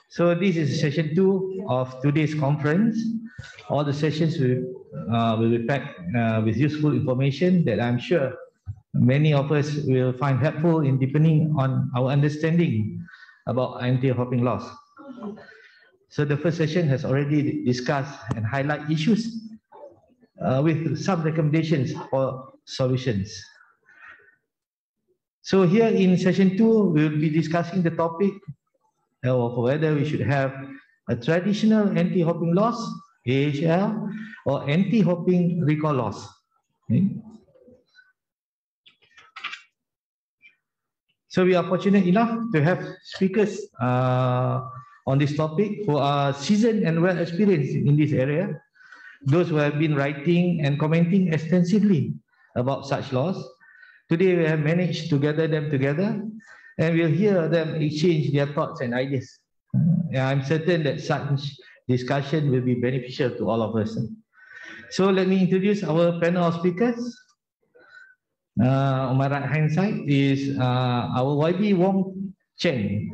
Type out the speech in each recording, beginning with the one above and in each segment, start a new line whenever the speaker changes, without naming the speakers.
So this is session 2 of today's conference. All the sessions will be packed with useful information that I'm sure many of us will find helpful in deepening on our understanding about anti-hopping laws. So the first session has already discussed and highlight issues with some recommendations for solutions. So here in session 2, we will be discussing the topic of whether we should have a traditional anti-hopping laws, AHL, or anti-hopping recall laws. Okay. So we are fortunate enough to have speakers on this topic who are seasoned and well experienced in this area, those who have been writing and commenting extensively about such laws. Today we have managed to gather them together and we'll hear them exchange their thoughts and ideas. I'm certain that such discussion will be beneficial to all of us. So let me introduce our panel of speakers. On my right hand side is our YB Wong Chen.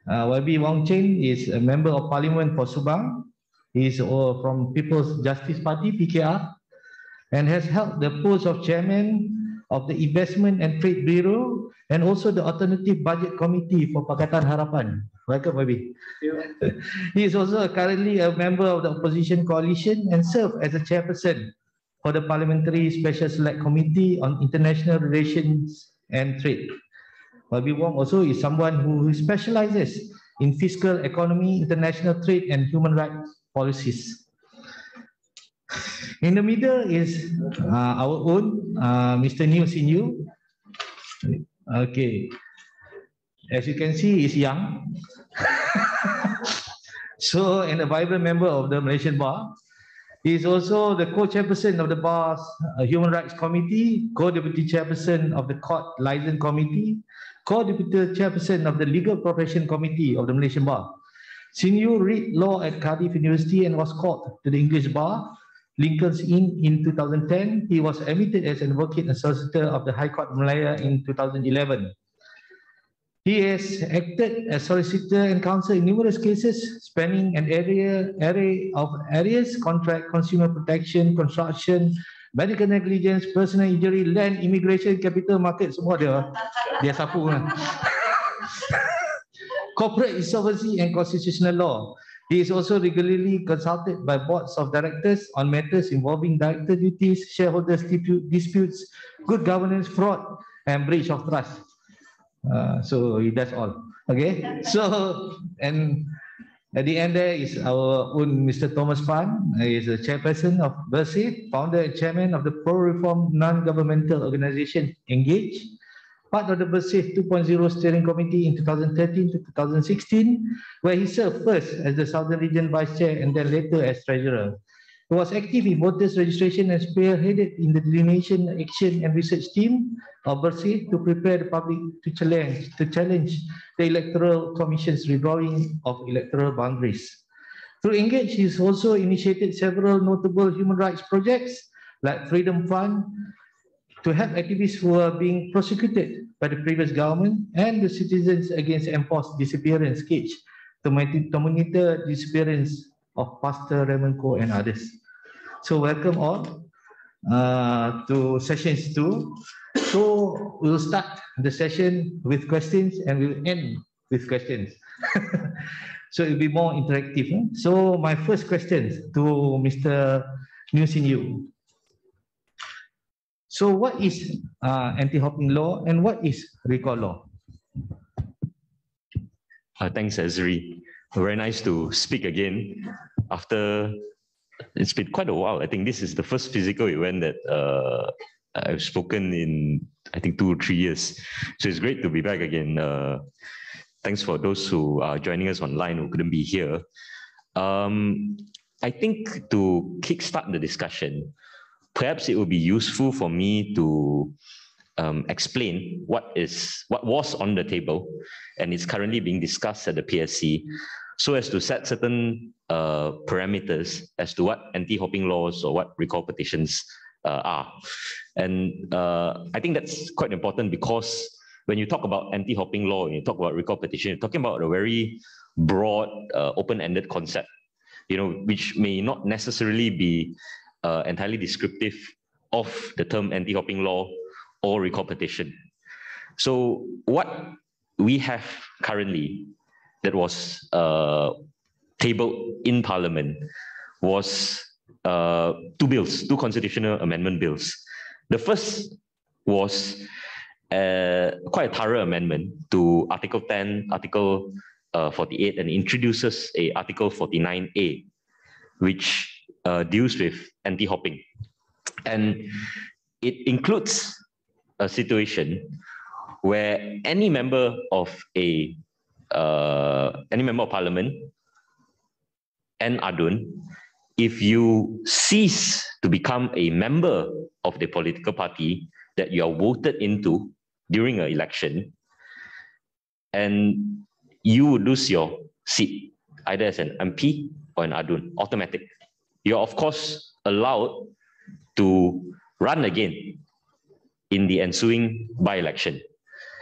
YB Wong Chen is a member of Parlimen for Subang. He is from People's Justice Party, PKR, and has held the post of chairman of the Investment and Trade Bureau and also the Alternative Budget Committee for Pakatan Harapan. Welcome, YB. He is also currently a member of the Opposition Coalition and served as a chairperson for the Parliamentary Special Select Committee on International Relations and Trade. YB Wong also is someone who specializes in fiscal economy, international trade, and human rights policies. In the middle is our own Mr. New Sinyu. Okay, as you can see, he's young. So, and a vibrant member of the Malaysian Bar. He is also the co-chairperson of the Bar's Human Rights Committee, co-deputy chairperson of the Court License Committee, co-deputy chairperson of the Legal Profession Committee of the Malaysian Bar. Sinyu read law at Cardiff University and was called to the English Bar, Lincoln's Inn in 2010. He was admitted as an advocate and solicitor of the High Court of Malaya in 2011. He has acted as solicitor and counsel in numerous cases spanning an array of areas: contract, consumer protection, construction, medical negligence, personal injury, land, immigration, capital market, semua dia sapu kan. Corporate insolvency and constitutional law. He is also regularly consulted by boards of directors on matters involving director duties, shareholders disputes, good governance, fraud, and breach of trust. So he does all. Okay. So, and at the end there is our own Mr. Thomas Fann. He is the chairperson of Bersih, founder and chairman of the pro-reform non-governmental organization Engage, part of the Bersih 2.0 steering committee in 2013 to 2016, where he served first as the Southern Region Vice Chair and then later as Treasurer. He was active in voters registration and spearheaded in the delineation, action and research team of Bersih to prepare the public to challenge the Electoral Commission's redrawing of electoral boundaries. Through Engage, he has also initiated several notable human rights projects like Freedom Fund to help activists who are being prosecuted by the previous government and the Citizens Against Enforced Disappearance cage to monitor the disappearance of Pastor Raymond Koh and others. So welcome all to sessions 2. So we'll start the session with questions and we'll end with questions. So it'll be more interactive. So my first question to Mr. New Sinyu. So what is anti-hopping law and what is recall law?
Thanks, Ezri. Very nice to speak again after it's been quite a while. I think this is the first physical event that I've spoken in, I think, 2 or 3 years. So it's great to be back again. Thanks for those who are joining us online who couldn't be here. I think to kickstart the discussion, perhaps it would be useful for me to explain what was on the table and is currently being discussed at the PSC, so as to set certain parameters as to what anti-hopping laws or what recall petitions are. And I think that's quite important because when you talk about anti-hopping law, when you talk about recall petition, you're talking about a very broad, open-ended concept, which may not necessarily be entirely descriptive of the term anti-hopping law or recall petition. So what we have currently that was tabled in Parliament was two constitutional amendment bills. The first was quite a thorough amendment to Article 10, Article 48, and introduces a Article 49A, which deals with anti-hopping. And it includes a situation where any member of Parliament and Adun, if you cease to become a member of the political party that you are voted into during an election, and you would lose your seat, either as an MP or an Adun, automatic. You're of course allowed to run again in the ensuing by-election.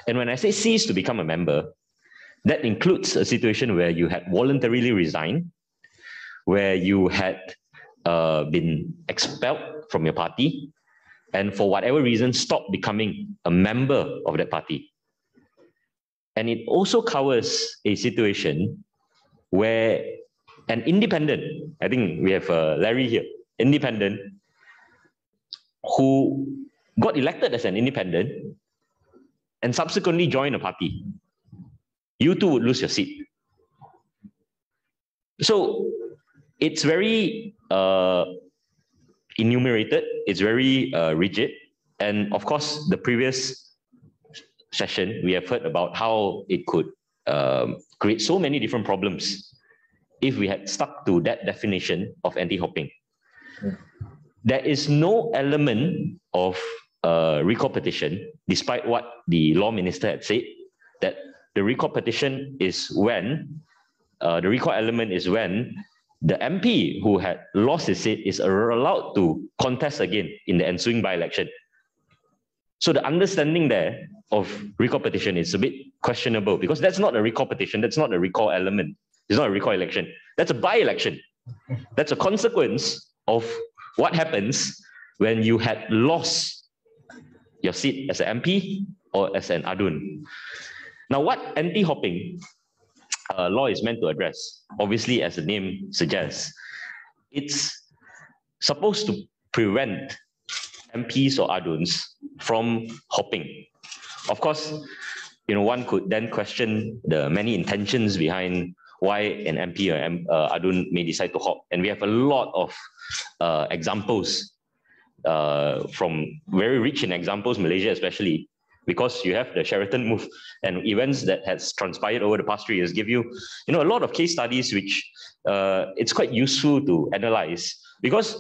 And when I say cease to become a member, that includes a situation where you had voluntarily resigned, where you had been expelled from your party, and for whatever reason stopped becoming a member of that party. And it also covers a situation where an independent, I think we have Larry here, independent, who got elected as an independent and subsequently joined a party, you too would lose your seat. So it's very enumerated, it's very rigid. And of course, the previous session, we have heard about how it could create so many different problems if we had stuck to that definition of anti-hopping. Yeah. There is no element of recall petition, despite what the law minister had said, that the recall petition is when, the recall element is when the MP who had lost his seat is allowed to contest again in the ensuing by-election. So the understanding there of recall petition is a bit questionable, because that's not a recall petition, that's not a recall element, it's not a recall election, that's a by-election. That's a consequence of what happens when you had lost your seat as an MP or as an Adun. Now, what anti-hopping law is meant to address, obviously, as the name suggests, it's supposed to prevent MPs or Aduns from hopping. Of course, one could then question the many intentions behind why an MP or Adun may decide to hop. And we have a lot of examples, from very rich in examples, Malaysia especially, because you have the Sheraton move and events that has transpired over the past 3 years give you, a lot of case studies which it's quite useful to analyze. Because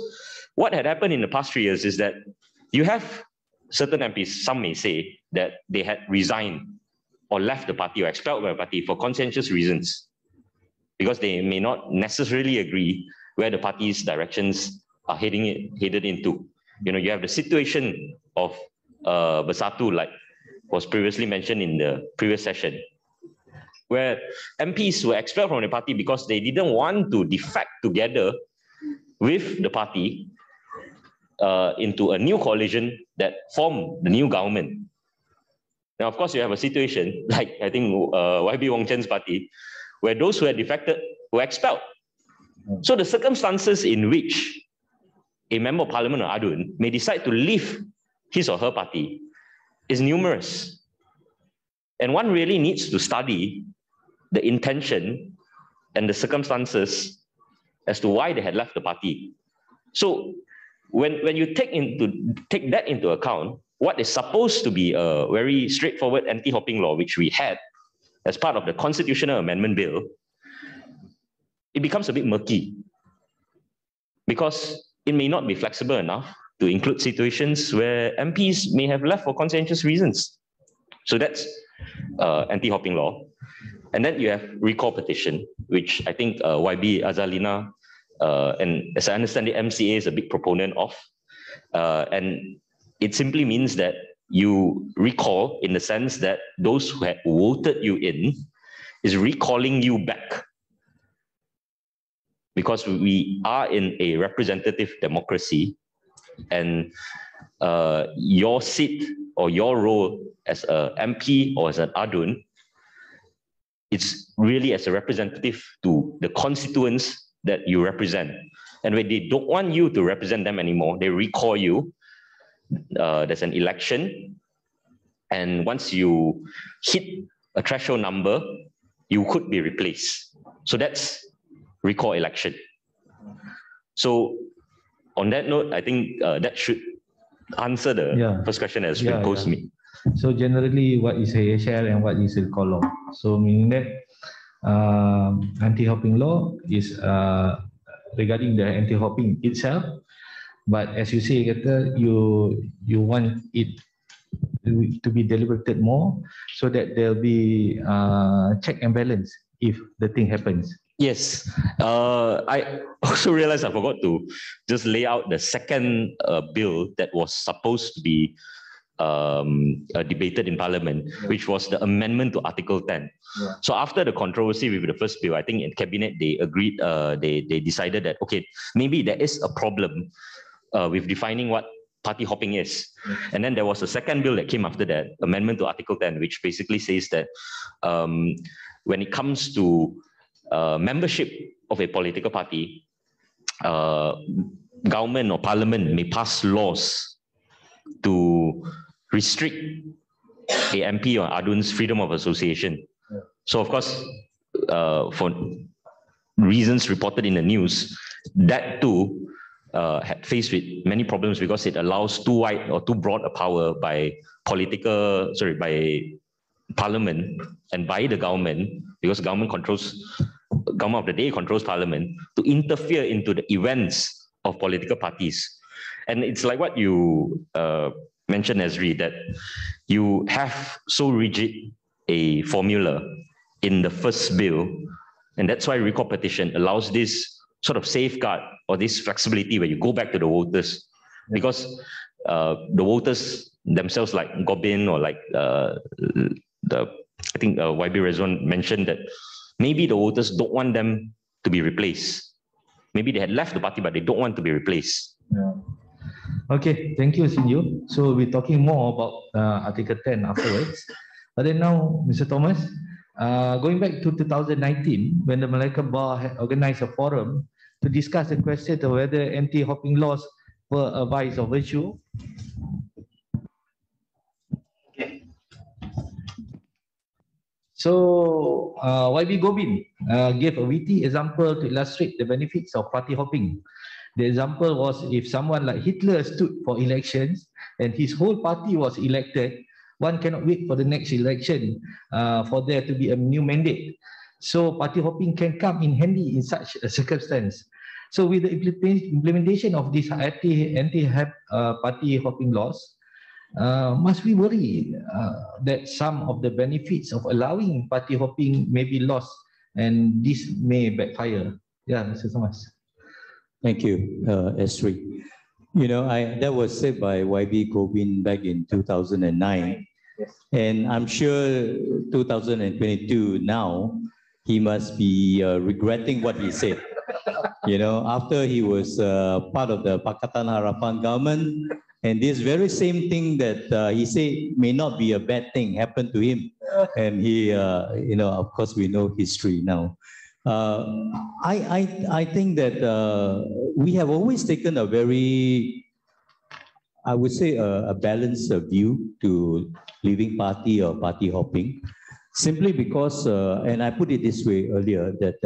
what had happened in the past 3 years is that you have certain MPs, some may say that they had resigned or left the party or expelled by the party for conscientious reasons, because they may not necessarily agree where the party's directions are headed into. You have the situation of Bersatu, like was previously mentioned in the previous session, where MPs were expelled from the party because they didn't want to defect together with the party into a new coalition that formed the new government. Now, of course, you have a situation like, I think, YB Wong Chen's party, where those who had defected were expelled. So the circumstances in which a member of parliament or Adun may decide to leave his or her party is numerous. And one really needs to study the intention and the circumstances as to why they had left the party. So when you take that into account, what is supposed to be a very straightforward anti-hopping law, which we had as part of the constitutional amendment bill, it becomes a bit murky, because it may not be flexible enough to include situations where MPs may have left for conscientious reasons. So that's anti-hopping law. And then you have recall petition, which I think YB Azalina, and as I understand it, MCA is a big proponent of. And it simply means that you recall in the sense that those who had voted you in is recalling you back. Because we are in a representative democracy, and your seat or your role as a MP or as an adun, it's really as a representative to the constituents that you represent. And when they don't want you to represent them anymore, they recall you. There's an election, and once you hit a threshold number, you could be replaced. So that's recall election. So on that note, I think that should answer the first question as been posed to me.
So generally, what is a share and what is a recall law? So meaning that anti-hopping law is regarding the anti-hopping itself, but as you say, you want it to be deliberated more so that there'll be check and balance if the thing happens.
Yes, I also realized I forgot to just lay out the second bill that was supposed to be debated in Parliament, which was the amendment to Article 10. Yeah. So after the controversy with the first bill, I think in Cabinet they agreed, they decided that, okay, maybe there is a problem with defining what party hopping is. And then there was a second bill that came after that, amendment to Article 10, which basically says that when it comes to membership of a political party, government or parliament may pass laws to restrict a MP or adun's freedom of association. Yeah. So of course, for reasons reported in the news, that too had faced with many problems because it allows too wide or too broad a power by by parliament and by the government, because government of the day controls parliament, to interfere into the events of political parties. And it's like what you mentioned, Ezri, that you have so rigid a formula in the first bill, and that's why recall petition allows this sort of safeguard or this flexibility where you go back to the voters, because the voters themselves, like Gobin or like I think YB Rezwan mentioned that maybe the voters don't want them to be replaced. Maybe they had left the party, but they don't want to be replaced.
Yeah. Okay, thank you, Sinju. So we're talking more about Article 10 afterwards. But then now, Mr. Thomas, going back to 2019, when the Malacca Bar had organized a forum to discuss the question of whether anti-hopping laws were a vice or virtue. Okay. So YB Gobin gave a witty example to illustrate the benefits of party hopping. The example was if someone like Hitler stood for elections and his whole party was elected, one cannot wait for the next election for there to be a new mandate. So party hopping can come in handy in such a circumstance. So with the implementation of this anti-party hopping laws, must we worry that some of the benefits of allowing party hopping may be lost and this may backfire? Yeah, Mr. Thomas.
Thank you, Ezri. You know, that was said by YB Gobin back in 2009. Yes. And I'm sure 2022 now, he must be regretting what he said. You know, after he was part of the Pakatan Harapan government, and this very same thing that he said may not be a bad thing happened to him. And he, you know, of course, we know history now. I think that we have always taken a very, I would say, a balanced view to leaving party or party hopping, simply because, and I put it this way earlier, that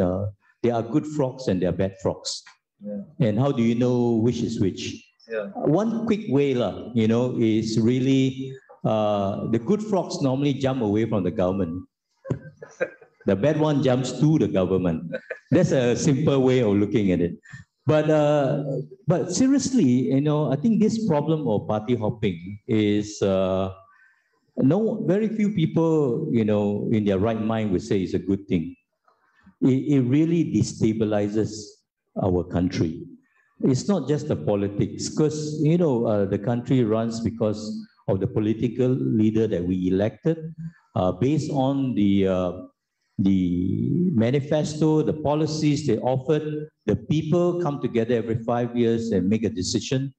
there are good frogs and there are bad frogs. Yeah. And how do you know which is which? Yeah. One quick way, you know, is really the good frogs normally jump away from the government. The bad one jumps to the government. That's a simple way of looking at it. But seriously, you know, I think this problem of party hopping is very few people, you know, in their right mind would say it's a good thing. It really destabilizes our country. It's not just the politics, because, you know, the country runs because of the political leader that we elected, based on the manifesto, the policies they offered. The people come together every 5 years and make a decision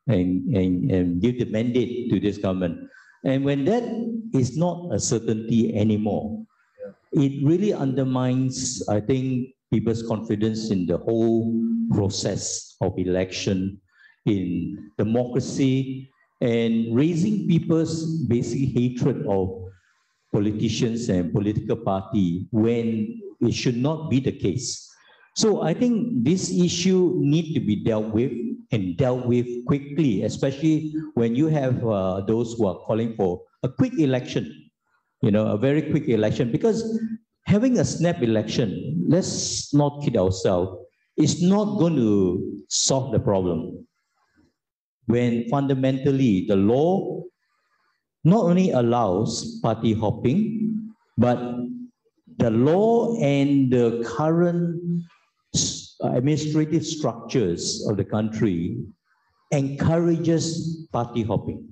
and give the mandate to this government. And when that is not a certainty anymore, it really undermines, I think, people's confidence in the whole process of election, in democracy, and raising people's basic hatred of politicians and political party when it should not be the case. So I think this issue needs to be dealt with, and dealt with quickly, especially when you have those who are calling for a quick election, a very quick election, because having a snap election, let's not kid ourselves, is not going to solve the problem. When fundamentally the law not only allows party hopping, but the law and the current administrative structures of the country encourages party hopping.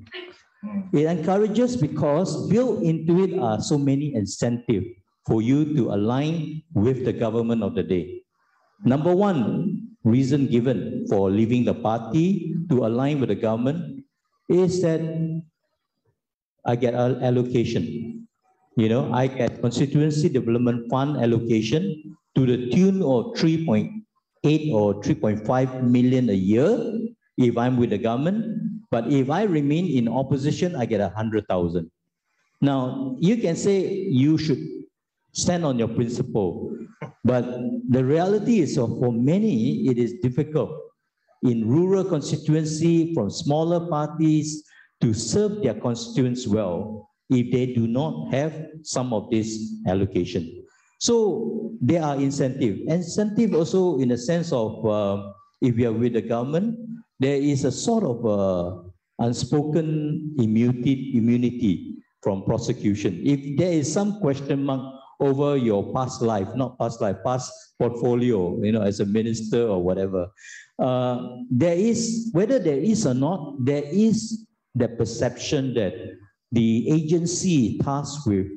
It encourages because built into it are so many incentives for you to align with the government of the day. Number one reason given for leaving the party to align with the government is that I get an allocation. I get constituency development fund allocation to the tune of 3.8 or 3.5 million a year if I'm with the government. But if I remain in opposition, I get 100,000. Now, you can say you should stand on your principle, but the reality is for many, it is difficult in rural constituency from smaller parties to serve their constituents well if they do not have some of this allocation. So there are incentives. Incentive also in the sense of if you are with the government, there is a sort of unspoken immunity from prosecution. If there is some question mark over your past life, not past life, past portfolio, as a minister or whatever, there is, whether there is or not, there is the perception that the agency tasked with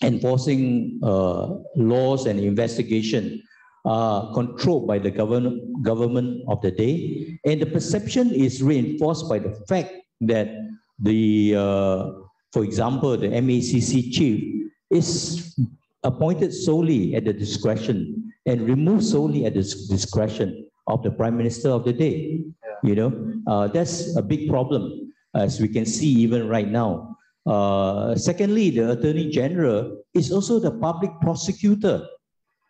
enforcing laws and investigation are controlled by the government of the day. And the perception is reinforced by the fact that for example, the MACC chief is appointed solely at the discretion and removed solely at the discretion of the Prime Minister of the day. That's a big problem, as we can see even right now. Secondly, the Attorney General is also the public prosecutor,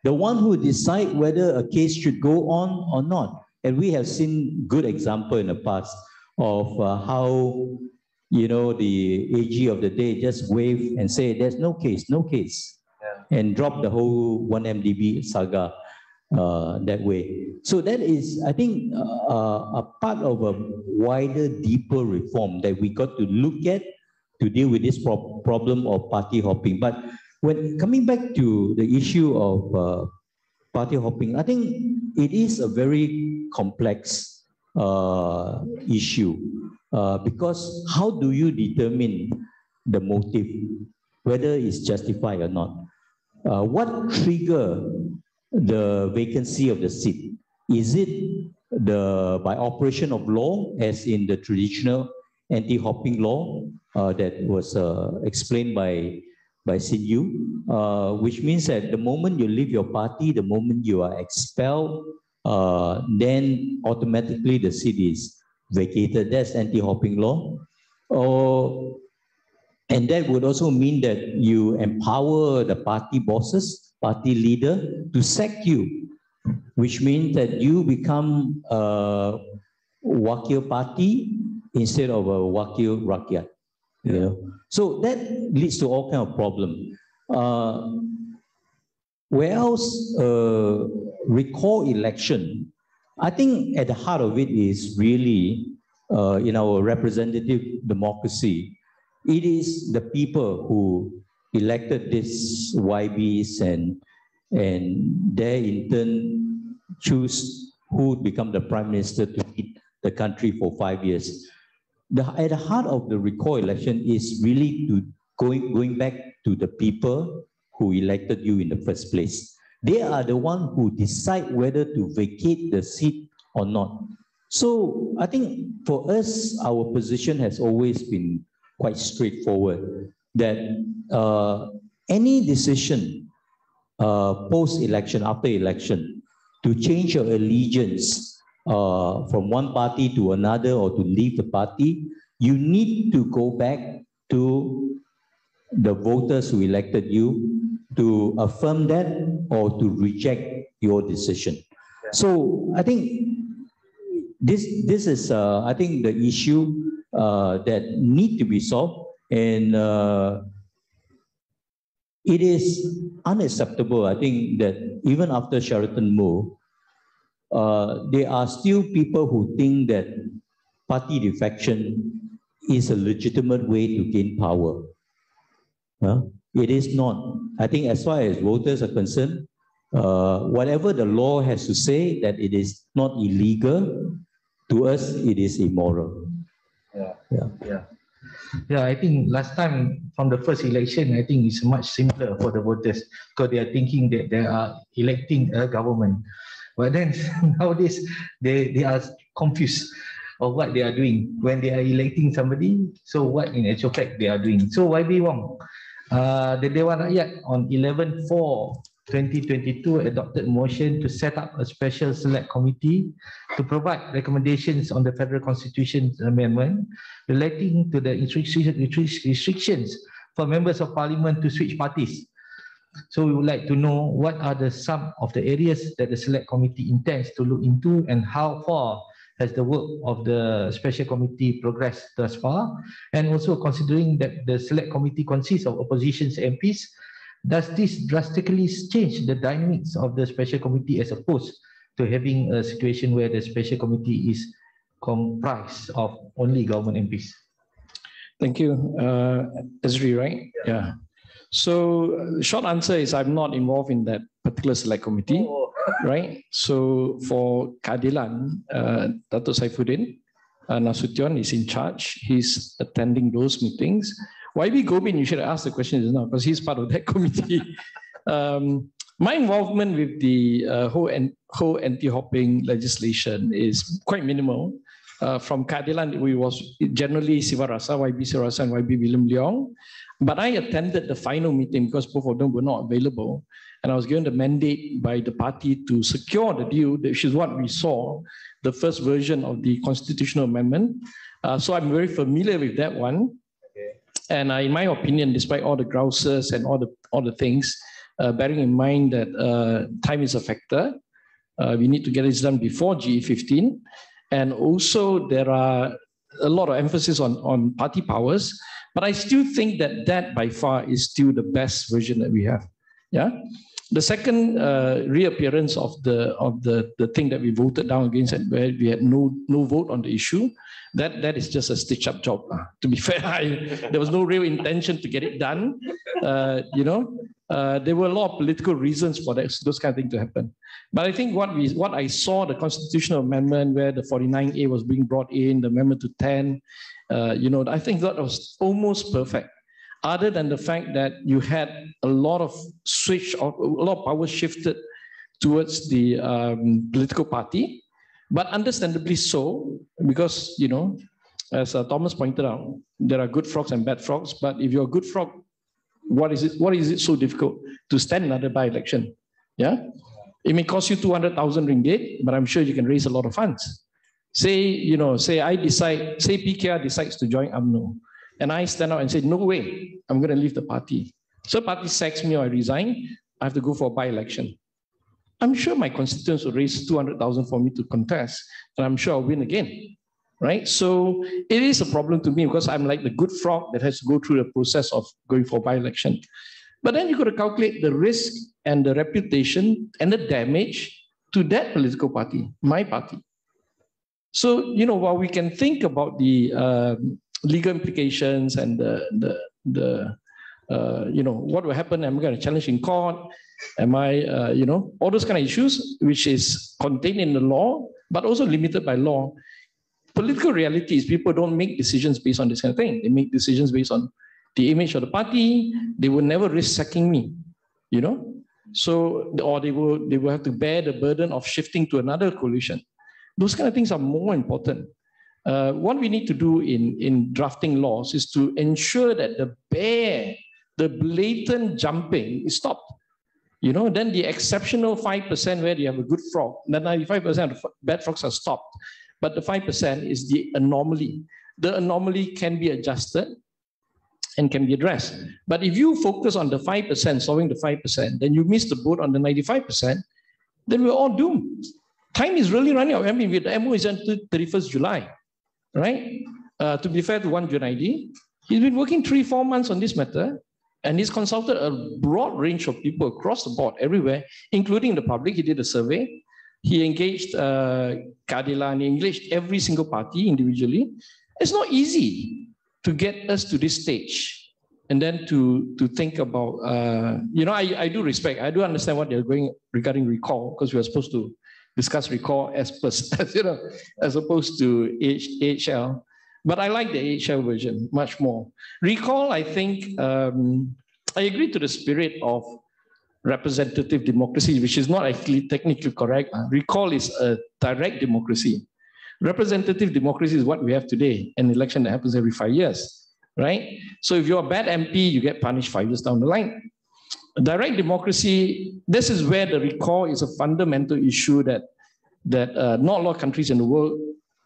the one who decides whether a case should go on or not. And we have seen good example in the past of how, the AG of the day just wave and say, there's no case, and drop the whole 1MDB saga that way. So that is, I think, a part of a wider, deeper reform that we got to look at to deal with this problem of party hopping. But when coming back to the issue of party hopping, I think it is a very complex issue because how do you determine the motive, whether it's justified or not? What trigger the vacancy of the seat? Is it by operation of law, as in the traditional anti-hopping law that was explained by Sin, which means that the moment you leave your party, the moment you are expelled, then automatically the seat is vacated. That's anti-hopping law. And that would also mean that you empower the party bosses, party leader to sack you, which means that you become a wakil party instead of a wakil rakyat. So that leads to all kind of problem. Where else recall election? I think at the heart of it is really in our representative democracy. It is the people who elected these YBs and they in turn choose who become the Prime Minister to lead the country for 5 years. at the heart of the recall election is really to going back to the people who elected you in the first place. They are the ones who decide whether to vacate the seat or not. So I think for us, our position has always been quite straightforward, that any decision post-election, after election, to change your allegiance from one party to another or to leave the party, you need to go back to the voters who elected you to affirm that or to reject your decision. So I think this is I think the issue that need to be solved, and it is unacceptable, I think, that even after Sheraton Mall, there are still people who think that party defection is a legitimate way to gain power. It is not. I think as far as voters are concerned, whatever the law has to say that it is not illegal, to us it is immoral.
Yeah, I think last time from the first election, I think it's much simpler for the voters because they are thinking that they are electing a government. But then nowadays, they are confused of what they are doing when they are electing somebody. So what in actual fact they are doing. So YB Wong, the Dewan Rakyat on 11/4/2022 adopted motion to set up a special select committee to provide recommendations on the Federal Constitution Amendment relating to the restrictions for members of Parliament to switch parties. So we would like to know what are some of the areas that the select committee intends to look into, and how far has the work of the special committee progressed thus far, and also considering that the select committee consists of opposition MPs, does this drastically change the dynamics of the special committee as opposed to having a situation where the special committee is comprised of only government MPs?
Thank you, Ezri, right? Yeah. So the short answer is I'm not involved in that particular select committee, right? So for Keadilan, Datuk Saifuddin Nasution is in charge. He's attending those meetings. YB Gobin, you should ask the question just now because he's part of that committee. My involvement with the whole anti-hopping legislation is quite minimal. From Keadilan, we was generally Siva Rasa, YB Siva Rasa, and YB William Leong. But I attended the final meeting because both of them were not available. And I was given the mandate by the party to secure the deal, which is what we saw, the first version of the constitutional amendment. So I'm very familiar with that one. And in my opinion, despite all the grouses and all the things, bearing in mind that time is a factor, we need to get this done before GE15. And also there are a lot of emphasis on party powers, but I still think that by far is still the best version that we have. Yeah. The second reappearance of the thing that we voted down against, and where we had no vote on the issue, that is just a stitch-up job. To be fair, there was no real intention to get it done. There were a lot of political reasons for those kind of things to happen. But I think what I saw, the constitutional amendment where the 49A was being brought in, the amendment to 10, I think that was almost perfect. Other than the fact that you had a lot of power shifted towards the political party, but understandably so, because, as Thomas pointed out, there are good frogs and bad frogs, but if you're a good frog, what is it so difficult to stand another by-election? Yeah? It may cost you 200,000 ringgit, but I'm sure you can raise a lot of funds. Say PKR decides to join UMNO, and I stand out and say, no way, I'm going to leave the party. So the party sacks me or I resign, I have to go for a by-election. I'm sure my constituents will raise 200,000 for me to contest, and I'm sure I'll win again, right? So it is a problem to me because I'm like the good frog that has to go through the process of going for by-election. But then you got to calculate the risk and the reputation and the damage to that political party, my party. So, while we can think about the legal implications and what will happen, am I going to challenge in court? Am I, all those kind of issues, which is contained in the law, but also limited by law. political reality is people don't make decisions based on this kind of thing. They make decisions based on the image of the party. They will never risk sacking me, you know. So, or they will have to bear the burden of shifting to another coalition. Those kind of things are more important. What we need to do in drafting laws is to ensure that the blatant jumping is stopped. You know, then the exceptional 5% where you have a good frog, the 95% of bad frogs are stopped. But the 5% is the anomaly. The anomaly can be adjusted and can be addressed. But if you focus on the 5%, solving the 5%, then you miss the boat on the 95%, then we're all doomed. Time is really running out. I mean, the MO is until 31st July, right? To be fair to Wan Junaidi, he's been working 3-4 months on this matter, and he's consulted a broad range of people across the board, everywhere, including the public. He did a survey. He engaged Keadilan, he engaged every single party individually. It's not easy to get us to this stage, and then to think about, you know, I do respect, I do understand what they're going regarding recall, because we are supposed to discuss recall as you know, as opposed to AHL. But I like the AHL version much more. Recall, I think, I agree to the spirit of representative democracy, which is not actually technically correct. Recall is a direct democracy. Representative democracy is what we have today, an election that happens every 5 years, right? So if you're a bad MP, you get punished 5 years down the line. Direct democracy, this is where the recall is a fundamental issue that not a lot of countries in the world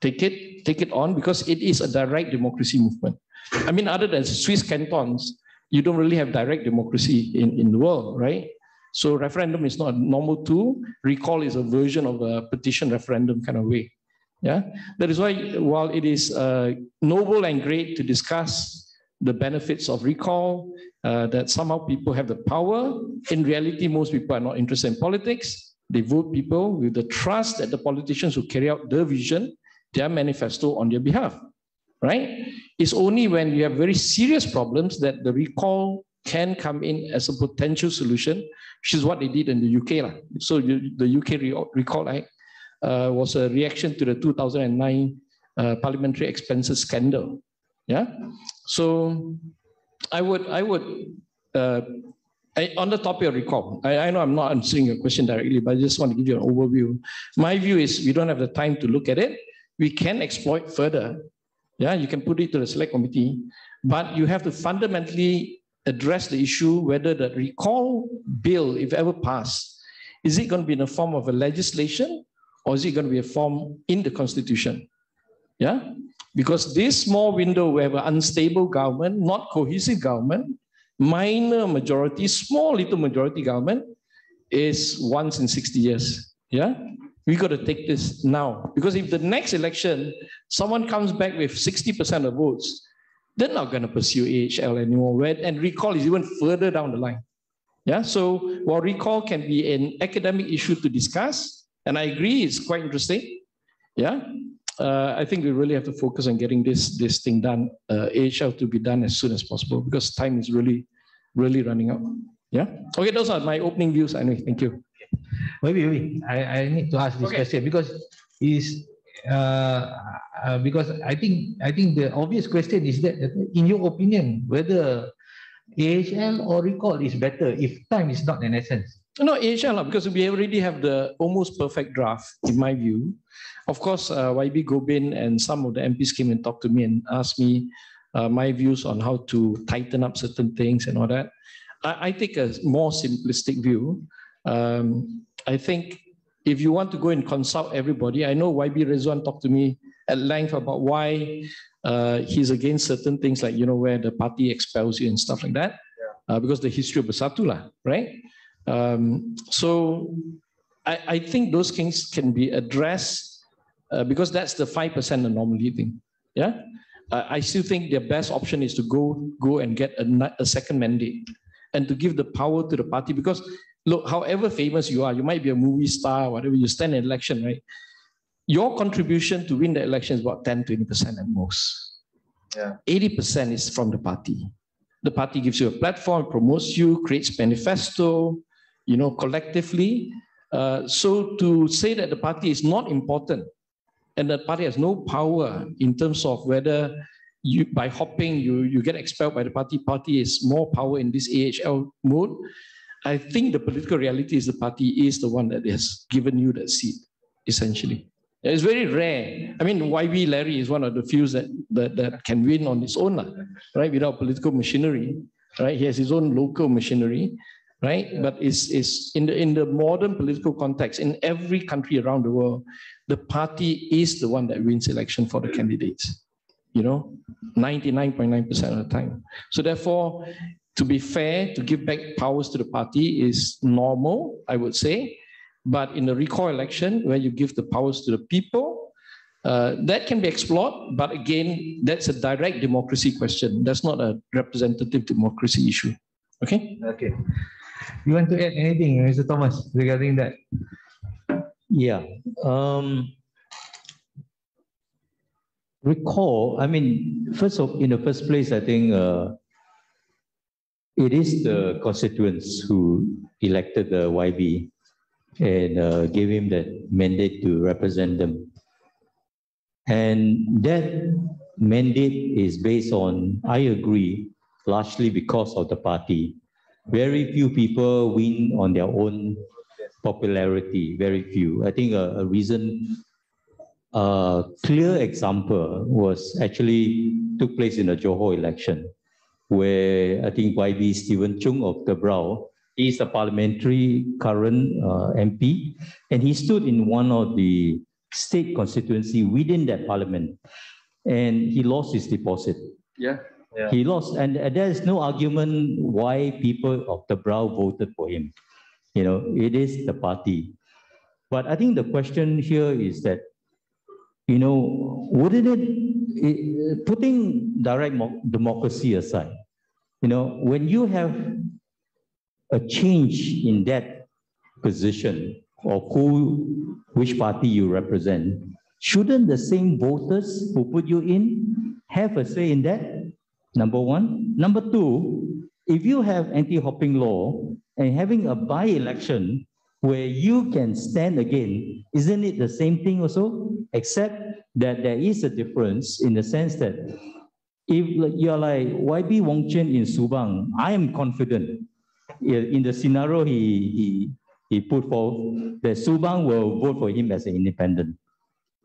take it on, because it is a direct democracy movement. I mean, other than Swiss cantons, you don't really have direct democracy in the world, right? So referendum is not a normal tool. Recall is a version of a petition referendum kind of way. Yeah, that is why while it is noble and great to discuss the benefits of recall, that somehow people have the power, in reality, most people are not interested in politics. They vote people with the trust that the politicians will carry out their vision, their manifesto on their behalf, right? It's only when you have very serious problems that the recall can come in as a potential solution, which is what they did in the UK. So the UK Recall Act was a reaction to the 2009 parliamentary expenses scandal. Yeah, so I would on the topic of recall, I know I'm not answering your question directly, but I just want to give you an overview. My view is we don't have the time to look at it. We can exploit further. Yeah, you can put it to the select committee, but you have to fundamentally address the issue whether the recall bill, if ever passed, is it going to be in the form of a legislation, or is it going to be a form in the constitution? Yeah, because this small window where we have an unstable government, not cohesive government, minor majority, small little majority government, is once in 60 years. Yeah, we got to take this now, because if the next election someone comes back with 60% of votes, they're not going to pursue AHL anymore, and recall is even further down the line. Yeah, so while recall can be an academic issue to discuss, and I agree it's quite interesting, yeah, I think we really have to focus on getting this thing done, AHL to be done as soon as possible, because time is really running out. Yeah. Okay, those are my opening views. Anyway, thank you.
Maybe I need to ask this question because because I think the obvious question is that, in your opinion, whether AHL or recall is better if time is not an essence?
No, AHL, because we already have the almost perfect draft, in my view. Of course, YB Gobin and some of the MPs came and talked to me and asked me my views on how to tighten up certain things and all that. I take a more simplistic view. I think if you want to go and consult everybody, I know YB Rizwan talked to me at length about why he's against certain things, like, you know, where the party expels you and stuff like that, because the history of Bersatu lah, right? So I think those things can be addressed because that's the 5% anomaly thing. Yeah, I still think the best option is to go and get a second mandate and to give the power to the party, because look, however famous you are, you might be a movie star, whatever, you stand in election, right? Your contribution to win the election is about 10-20% at most. Yeah. 80% is from the party. The party gives you a platform, promotes you, creates manifesto, you know, collectively. So to say that the party is not important and the party has no power in terms of whether you, by hopping, you get expelled by the party is more power in this AHL mode. I think the political reality is the party is the one that has given you that seat, essentially. It's very rare. I mean, YB Larry is one of the few that can win on his own, right? Without political machinery, right? He has his own local machinery, right? Yeah. But it's in the modern political context, in every country around the world, the party is the one that wins election for the candidates, 99.9% of the time. So therefore, to be fair, to give back powers to the party is normal, I would say. But in the recall election, where you give the powers to the people, that can be explored. But again, that's a direct democracy question. That's not a representative democracy issue. Okay?
Okay. You want to add anything, Mr. Thomas, regarding that?
Yeah. Recall, I mean, in the first place, I think it is the constituents who elected the YB and gave him that mandate to represent them. And that mandate is based on, I agree, largely because of the party. Very few people win on their own popularity, very few. I think a clear example was actually took place in the Johor election, where I think YB Stephen Chung of Tebrau, he's a parliamentary current MP, and he stood in one of the state constituency within that parliament, and he lost his deposit.
Yeah.
He lost, and there is no argument why people of Tebrau voted for him. It is the party. But I think the question here is that, wouldn't it, putting direct democracy aside, when you have a change in that position of which party you represent, shouldn't the same voters who put you in have a say in that? Number one. Number two, if you have anti-hopping law and having a by-election where you can stand again, isn't it the same thing also? Except that there is a difference in the sense that if you're like YB Wong Chen in Subang, I am confident in the scenario he put forth that Subang will vote for him as an independent.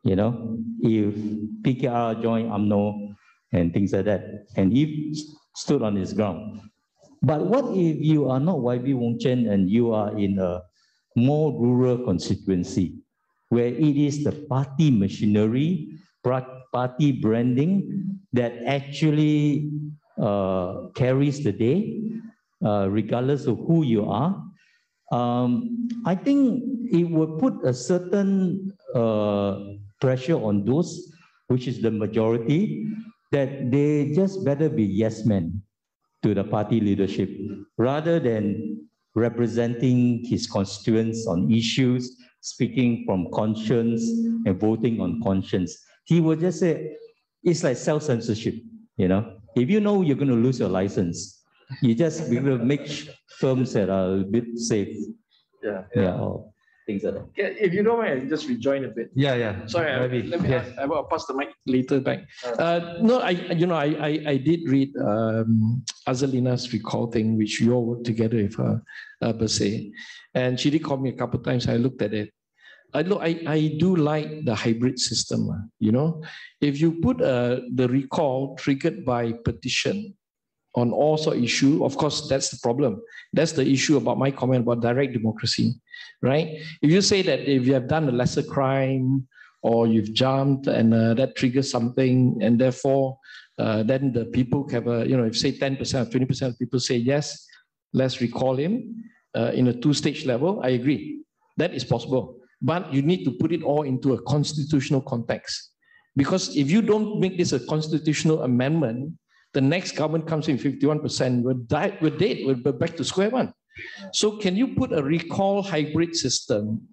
If PKR joined UMNO and things like that, and he stood on his ground. But what if you are not YB Wong Chen and you are in a more rural constituency where it is the party machinery, party branding that actually carries the day, regardless of who you are? I think it would put a certain pressure on those, which is the majority, that they just better be yes men to the party leadership rather than representing his constituents on issues, speaking from conscience and voting on conscience. He would just say, it's like self-censorship, If you know you're going to lose your license, you just be able to make firms that are a bit safe. Or things like that.
If you don't mind, I just rejoin a bit.
Yeah.
Sorry, I will pass the mic later back. No, I did read Azalina's recall thing, which you all worked together with Bersih, and she did call me a couple of times. I looked at it. I do like the hybrid system. If you put the recall triggered by petition on all sort of issue, of course, that's the problem. That's the issue about my comment about direct democracy, right? If you say that if you have done a lesser crime or you've jumped and that triggers something, and therefore then the people have if say 10% or 20% of people say yes, let's recall him in a two-stage level, I agree. That is possible. But you need to put it all into a constitutional context. Because if you don't make this a constitutional amendment, the next government comes in 51%, we're dead, we're back to square one. So can you put a recall hybrid system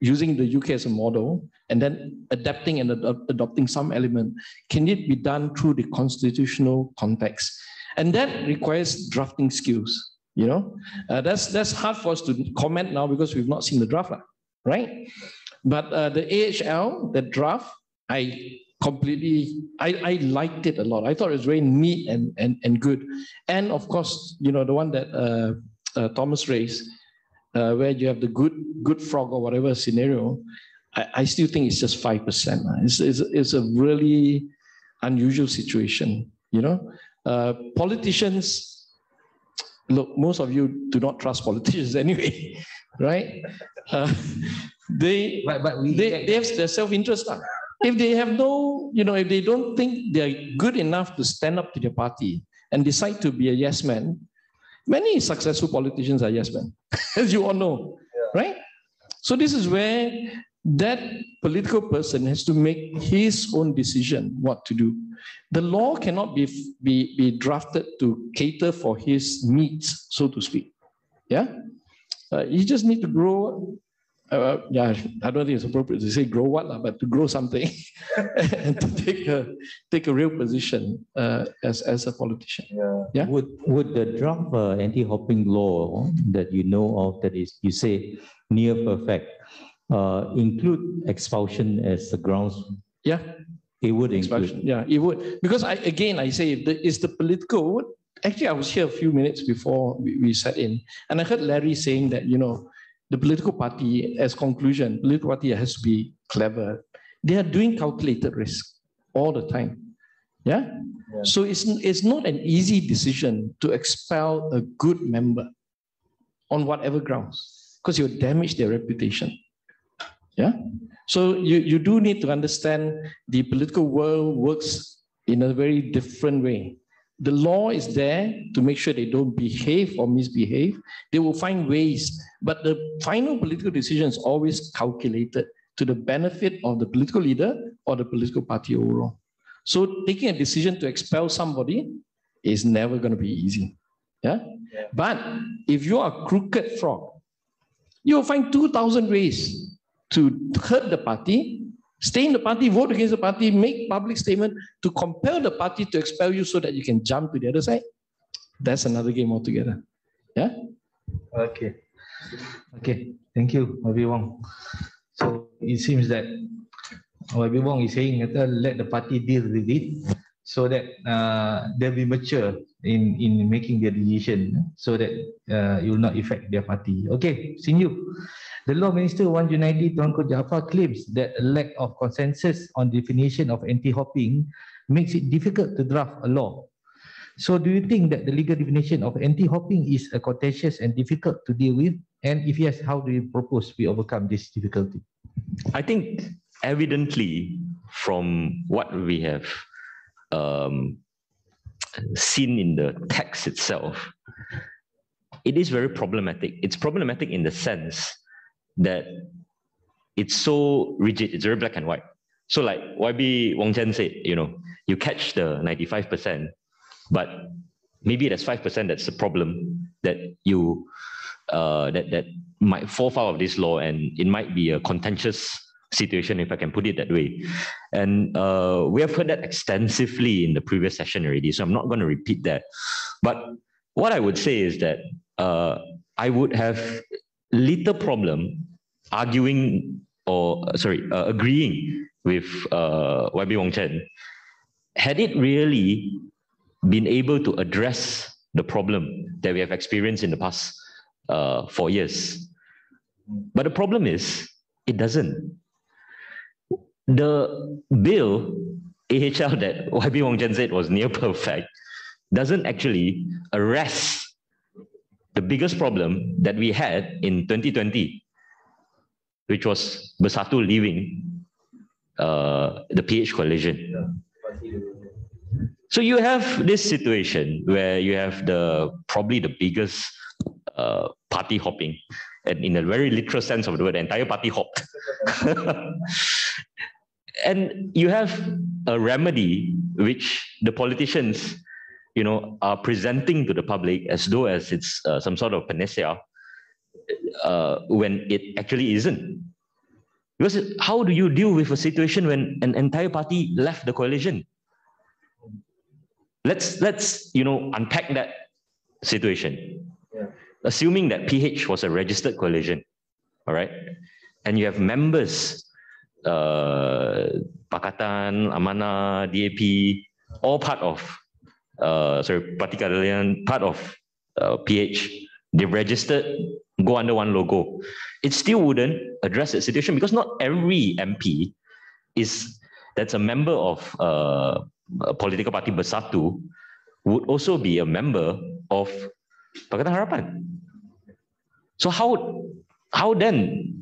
using the UK as a model and then adapting and adopting some element? Can it be done through the constitutional context? And that requires drafting skills, That's hard for us to comment now because we've not seen the draft, right? But the AHL, the draft, I liked it a lot. I thought it was very neat and good. And of course, you know, the one that Thomas raised, where you have the good frog or whatever scenario, I still think it's just 5%. It's a really unusual situation, you know. Politicians, look, most of you do not trust politicians anyway, right? They have their self-interest. If they have no, you know, if they don't think they're good enough to stand up to their party and decide to be a yes man, many successful politicians are yes men, as you all know, right? So this is where that political person has to make his own decision what to do. The law cannot be drafted to cater for his needs, so to speak. Yeah, you just need to grow. Yeah, I don't think it's appropriate to say grow what, but to grow something and to take a real position as a politician. Yeah.
Would the draft anti-hopping law that you know of, that is, you say, near perfect, include expulsion as the grounds?
Yeah.
It would include.
Yeah, it would. Because I say, if it's the political, actually I was here a few minutes before we sat in, and I heard Larry saying that, you know, the political party, as conclusion, political party has to be clever. They are doing calculated risk all the time. Yeah? So it's not an easy decision to expel a good member on whatever grounds, because you'll damage their reputation. Yeah? So you do need to understand the political world works in a very different way. The law is there to make sure they don't behave or misbehave. They will find ways, but the final political decision is always calculated to the benefit of the political leader or the political party overall. So taking a decision to expel somebody is never going to be easy. Yeah? But if you are a crooked frog, you'll find 2,000 ways to hurt the party, stay in the party, vote against the party, make public statement to compel the party to expel you so that you can jump to the other side. That's another game altogether. Yeah?
Okay. Thank you, YB Wong. So it seems that YB Wong is saying that let the party deal with it so that they'll be mature in making their decision so that it will not affect their party. Okay, seeing you. The Law Minister Wan Junaidi Tuanku Jaafar claims that a lack of consensus on definition of anti-hopping makes it difficult to draft a law. So do you think that the legal definition of anti-hopping is contentious and difficult to deal with? And if yes, how do you propose we overcome this difficulty?
I think evidently from what we have seen in the text itself, it is very problematic. It's problematic in the sense that it's so rigid, it's very black and white. So like YB Wong Chen said, you know, you catch the 95%, but maybe there's 5% that's the problem that you that might fall foul of this law, and it might be a contentious situation, if I can put it that way. And we have heard that extensively in the previous session already, so I'm not going to repeat that. But what I would say is that I would have little problem agreeing with YB Wong Chen had it really been able to address the problem that we have experienced in the past 4 years. But the problem is, it doesn't. The bill, AHL, that YB Wong Chen said was near perfect, doesn't actually arrest the biggest problem that we had in 2020, which was Bersatu leaving the PH coalition. So you have this situation where you have probably the biggest party hopping, and in a very literal sense of the word, the entire party hopped. And you have a remedy which the politicians, you know, are presenting to the public as though as it's some sort of panacea, when it actually isn't. Because how do you deal with a situation when an entire party left the coalition? Let's you know, unpack that situation. Assuming that PH was a registered coalition, all right, and you have members Pakatan, Amanah, DAP, all part of, Parti Keadilan, part of PH. They've registered, go under one logo. It still wouldn't address that situation because not every MP that's a member of a political party Bersatu would also be a member of Pakatan Harapan. So how then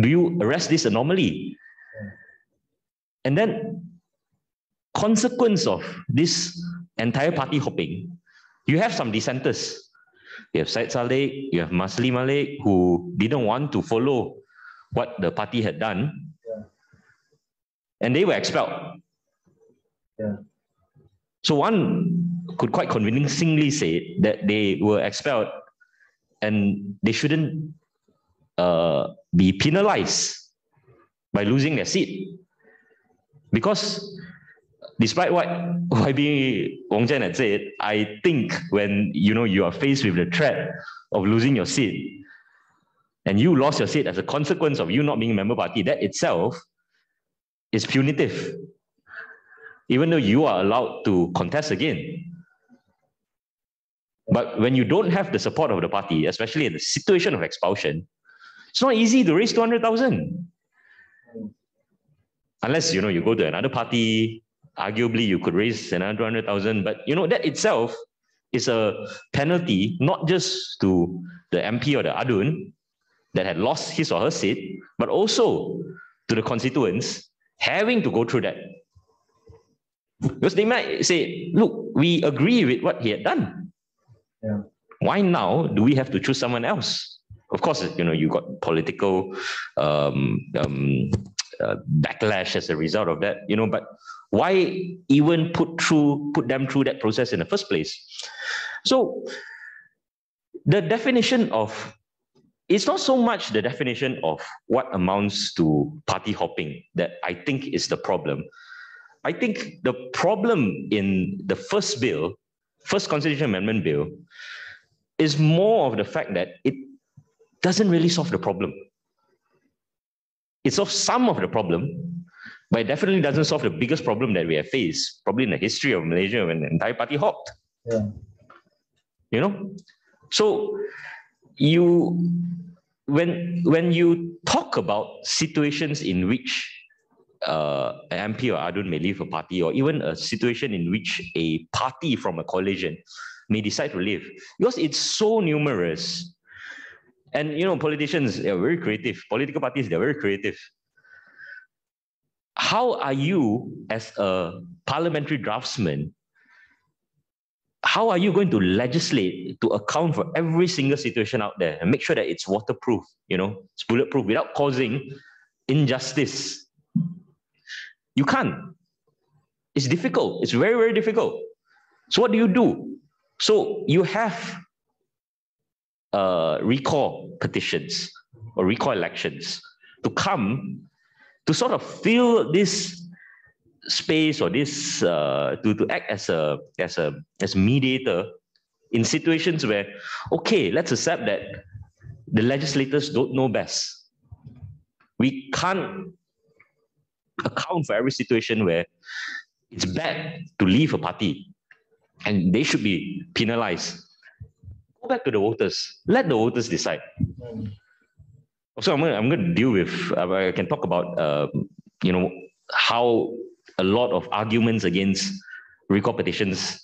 do you arrest this anomaly? And then consequence of this entire party hopping, you have some dissenters. You have Syed Saleh, you have Masli Malik, who didn't want to follow what the party had done. And they were expelled. So one could quite convincingly say that they were expelled and they shouldn't be penalized by losing their seat. Because despite what YB Wong Chen had said, I think when you are faced with the threat of losing your seat and you lost your seat as a consequence of you not being a member party, that itself is punitive, even though you are allowed to contest again. But when you don't have the support of the party, especially in the situation of expulsion, it's not easy to raise 200,000. Unless, you go to another party, arguably you could raise another 200,000, but that itself is a penalty, not just to the MP or the Adun that had lost his or her seat, but also to the constituents having to go through that. Because they might say, look, we agree with what he had done. Why now do we have to choose someone else? Of course, you got political backlash as a result of that, but why even put them through that process in the first place? So the definition of, it's not so much the definition of what amounts to party hopping that I think is the problem. I think the problem in the first Constitution Amendment Bill, is more of the fact that it doesn't really solve the problem. It solves some of the problem, but it definitely doesn't solve the biggest problem that we have faced, probably in the history of Malaysia when the entire party hopped. So when you talk about situations in which an MP or Adun may leave a party, or even a situation in which a party from a coalition may decide to leave, because it's so numerous. And politicians, they're very creative. Political parties, they're very creative. How are you, as a parliamentary draftsman, how are you going to legislate to account for every single situation out there and make sure that it's waterproof, it's bulletproof, without causing injustice? You can't. It's difficult. It's very, very difficult. So what do? So you have recall petitions or recall elections to come to sort of fill this space, or this to act as a mediator in situations where, okay, let's accept that the legislators don't know best. We can't account for every situation where it's bad to leave a party and they should be penalized. Go back to the voters. Let the voters decide. So I'm going to deal with, I can talk about, how a lot of arguments against recall petitions,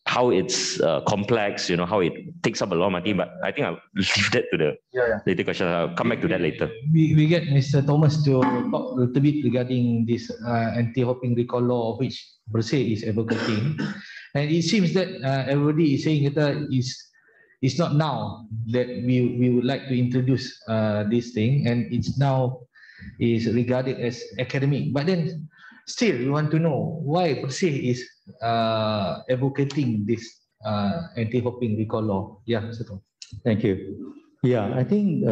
how it's complex, how it takes up a lot of money, but I think I'll leave that to the later question. I'll come back to that later.
We get Mr. Thomas to talk a little bit regarding this anti-hopping recall law, which Bersih is advocating. And it seems that everybody is saying that it's not now that we would like to introduce this thing, and it's now is regarded as academic. But then still, we want to know why Bersih is advocating this anti-hopping recall law. Yeah, Mr. Tom.
Thank you. Yeah, I think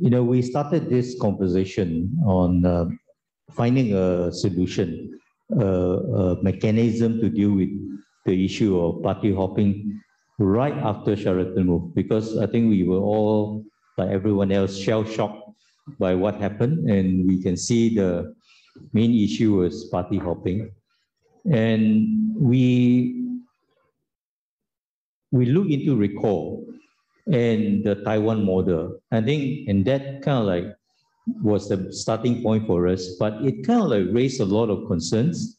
we started this conversation on finding a solution, a mechanism to deal with the issue of party hopping right after Sheraton move, because I think we were all, like everyone else, shell-shocked by what happened, and we can see the main issue was party hopping. And we look into recall and the Taiwan model. I think, and that kind of like was the starting point for us, but it kind of like raised a lot of concerns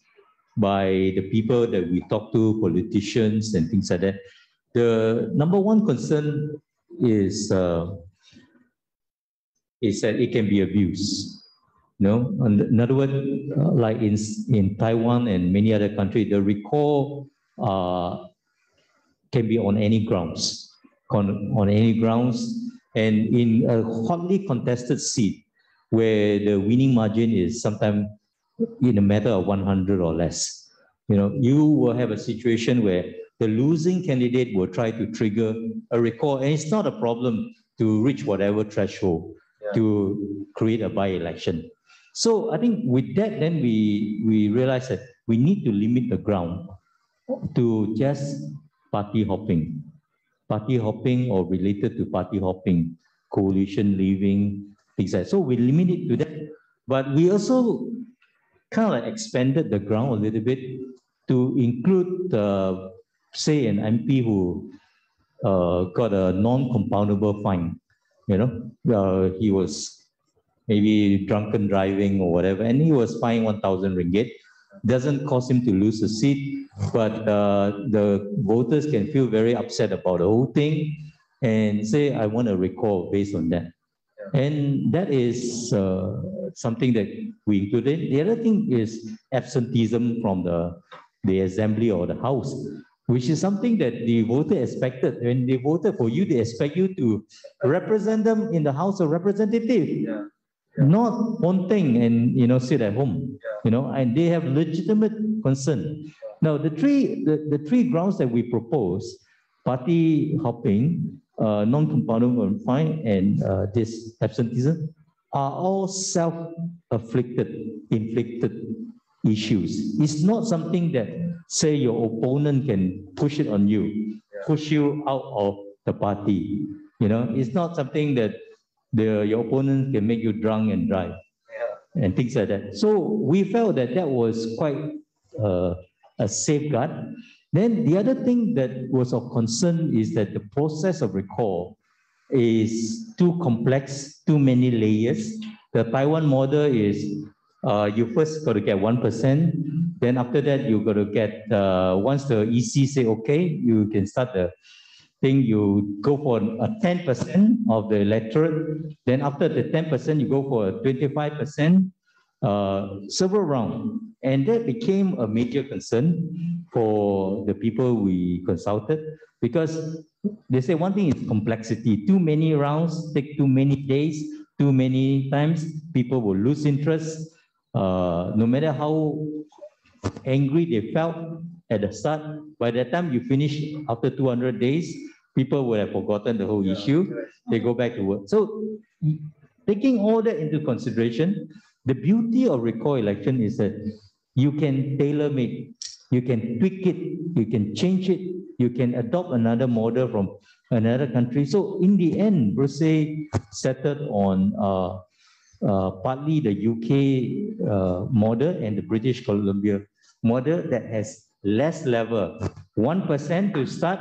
by the people that we talk to, politicians and things like that. The number one concern is that it can be abused. No, in other words, like in Taiwan and many other countries, the recall can be on any grounds, and in a hotly contested seat where the winning margin is sometimes in a matter of 100 or less. You will have a situation where the losing candidate will try to trigger a recall, and it's not a problem to reach whatever threshold to create a by-election. So I think with that, then we realize that we need to limit the ground to just party hopping or related to party hopping, coalition leaving, things like that. So we limit it to that, but we also kind of like expanded the ground a little bit to include, say, an MP who got a non-compoundable fine. He was maybe drunken driving or whatever, and he was fined 1,000 ringgit. Doesn't cause him to lose a seat, but the voters can feel very upset about the whole thing and say, I want a recall based on that. And that is something that we included. The other thing is absenteeism from the assembly or the house, which is something that the voter expected. When they voted for you, they expect you to represent them in the House of Representatives. Not one thing and sit at home, and they have legitimate concern. Now the three grounds that we propose, party hopping, non-compoundable fine, and this absenteeism, are all inflicted issues. It's not something that, say, your opponent can push it on you, push you out of the party. It's not something that your opponent can make you drunk and drive and things like that. So we felt that was quite a safeguard. Then the other thing that was of concern is that the process of recall is too complex, too many layers. The Taiwan model is you first got to get 1%, then after that you got to get, once the EC say okay, you can start the thing, you go for a 10% of the electorate. Then after the 10%, you go for a 25%, several rounds. And that became a major concern for the people we consulted, because they say one thing is complexity. Too many rounds, take too many days, too many times, people will lose interest. No matter how angry they felt at the start, by the time you finish after 200 days, people will have forgotten the whole issue. They go back to work. So taking all that into consideration, the beauty of recall election is that you can tailor-make, you can tweak it, you can change it, you can adopt another model from another country. So in the end, Bersih settled on partly the UK model and the British Columbia model that has less level, 1% to start.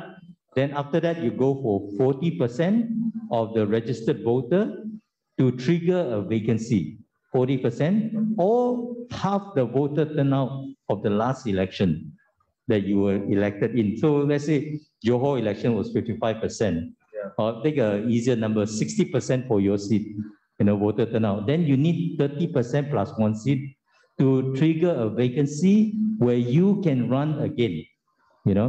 Then after that, you go for 40% of the registered voter to trigger a vacancy, 40%, or half the voter turnout of the last election that you were elected in. So let's say Johor election was 55%. Or take an easier number, 60% for your seat, voter turnout. Then you need 30% plus one seat to trigger a vacancy where you can run again.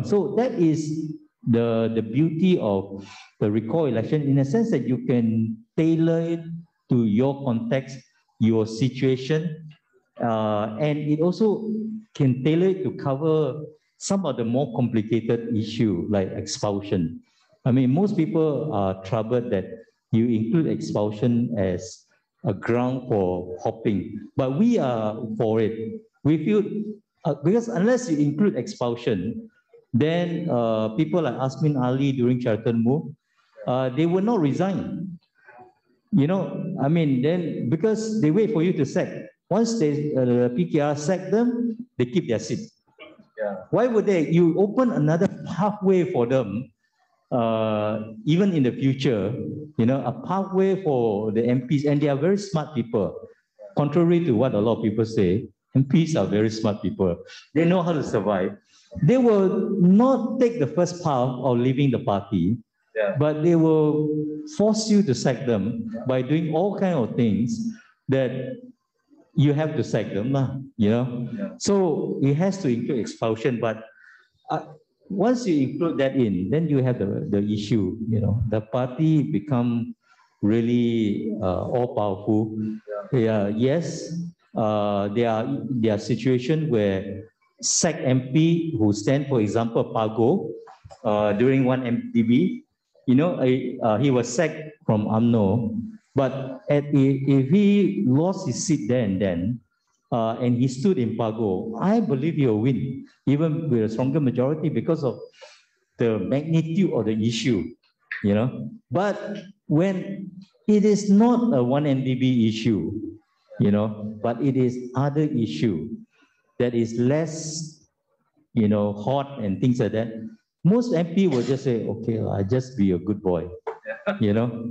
So that is the beauty of the recall election, in a sense that you can tailor it to your context, your situation, and it also can tailor it to cover some of the more complicated issue like expulsion. I mean, most people are troubled that you include expulsion as a ground for hopping, but we are for it. We feel, because unless you include expulsion, then people like Asmin Ali during Charlton move, they will not resign. You know, I mean, then because they wait for you to sack. Once they PKR sack them, they keep their seat.
Yeah.
Why would they? You open another pathway for them, even in the future. You know, a pathway for the MPs, and they are very smart people. Contrary to what a lot of people say, MPs are very smart people. They know how to survive. They will not take the first path of leaving the party, but they will force you to sack them by doing all kinds of things that you have to sack them, you know. So it has to include expulsion, but once you include that in, then you have the issue, you know, the party become really all powerful. Yes, there are situations where sack MP who stand, for example, Pago, during one MDB, you know, he was sacked from UMNO, but if he lost his seat there and then, and he stood in Pago, I believe he'll win, even with a stronger majority because of the magnitude of the issue, you know. But when it is not a one MDB issue, you know, but it is other issue that is less, you know, hot and things like that, most MP will just say, okay, I'll just be a good boy, you know.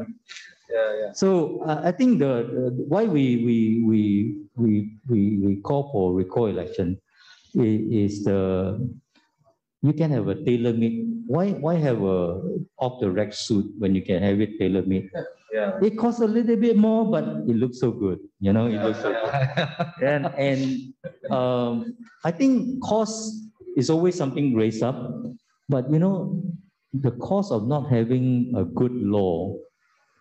So I think why we call for recall election is you can have a tailor-made. Why have a off-the-rack suit when you can have it tailor-made? It costs a little bit more, but it looks so good. You know, it looks so good. And I think cost is always something raised up, but you know, the cost of not having a good law,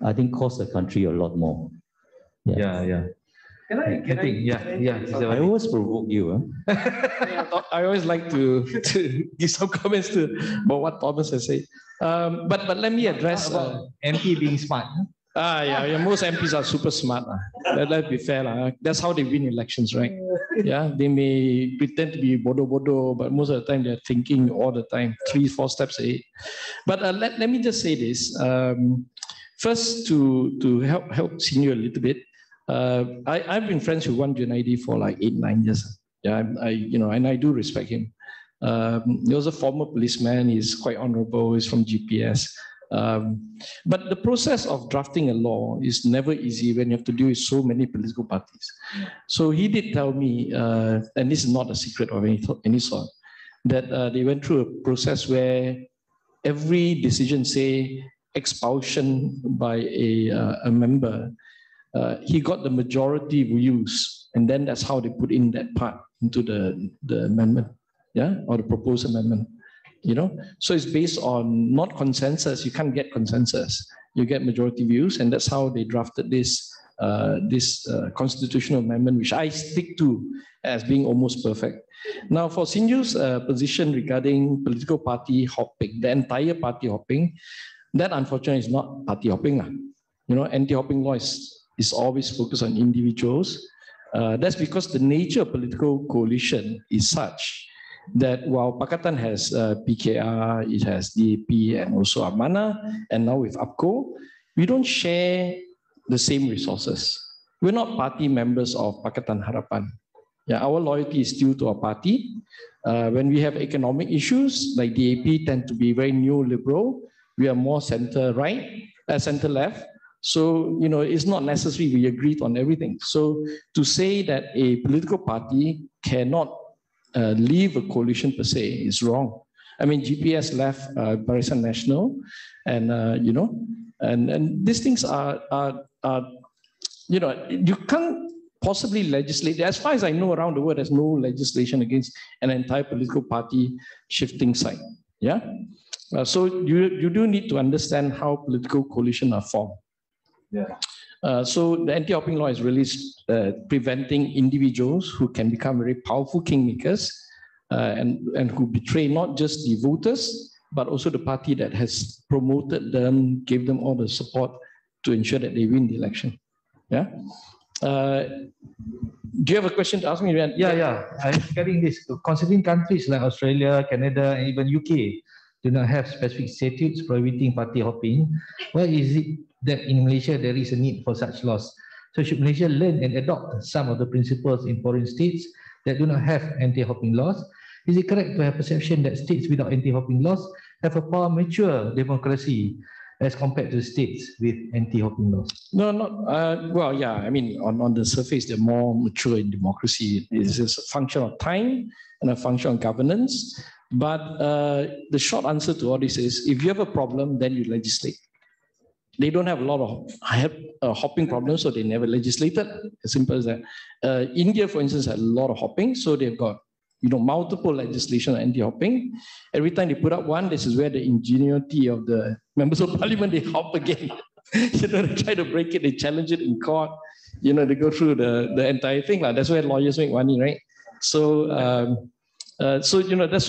I think, costs the country a lot more. I always provoke you.
I always like to give some comments about what Thomas has said. But let me address
MP being smart.
Most MPs are super smart. Let's be fair. That's how they win elections, right? Yeah, they may pretend to be bodo, but most of the time they're thinking all the time, 3-4 steps ahead. But let me just say this. First, to help senior a little bit, I've been friends with one Junaidi for like 8-9 years. Yeah, and I do respect him. He was a former policeman. He's quite honorable. He's from GPS. But the process of drafting a law is never easy when you have to deal with so many political parties. So he did tell me, and this is not a secret of any sort, that they went through a process where every decision, say expulsion by a member, he got the majority views, and then that's how they put in that part into the amendment, or the proposed amendment. You know, so it's based on not consensus. You can't get consensus. You get majority views, and that's how they drafted this constitutional amendment, which I stick to as being almost perfect. Now, for Sinju's position regarding political party hopping, the entire party hopping, that unfortunately is not party hopping. You know, anti-hopping law is always focused on individuals. That's because the nature of political coalition is such that while Pakatan has PKR, it has DAP and also Amana, and now with APCO, we don't share the same resources. We're not party members of Pakatan Harapan. Yeah, our loyalty is still to our party. When we have economic issues, like DAP tend to be very neoliberal, we are more center-right, center-left. So, you know, it's not necessary we agreed on everything. So to say that a political party cannot leave a coalition per se is wrong. I mean, GPS left Barisan Nasional, and and these things are you know, you can't possibly legislate. As far as I know, around the world, there's no legislation against an entire political party shifting side. Yeah, so you do need to understand how political coalitions are formed. So the anti-hopping law is really preventing individuals who can become very powerful kingmakers and who betray not just the voters, but also the party that has promoted them, gave them all the support to ensure that they win the election. Yeah. Do you have a question to ask me?
Yeah. I'm getting this. Considering countries like Australia, Canada, and even UK do not have specific statutes prohibiting party hopping, why is it that in Malaysia there is a need for such laws. So should Malaysia learn and adopt some of the principles in foreign states that do not have anti-hopping laws? Is it correct to have perception that states without anti-hopping laws have a far mature democracy as compared to states with anti-hopping laws?
No, not well. Yeah, I mean, on the surface, they're more mature in democracy. It's just a function of time and a function of governance. But the short answer to all this is, if you have a problem, then you legislate. They don't have a lot of hopping problems, so they never legislated. As simple as that. India, for instance, had a lot of hopping, so they've got multiple legislation on anti-hopping. Every time they put up one, this is where the ingenuity of the members of parliament, they hop again. They try to break it, they challenge it in court. They go through the entire thing. That's where lawyers make money, right? So, that's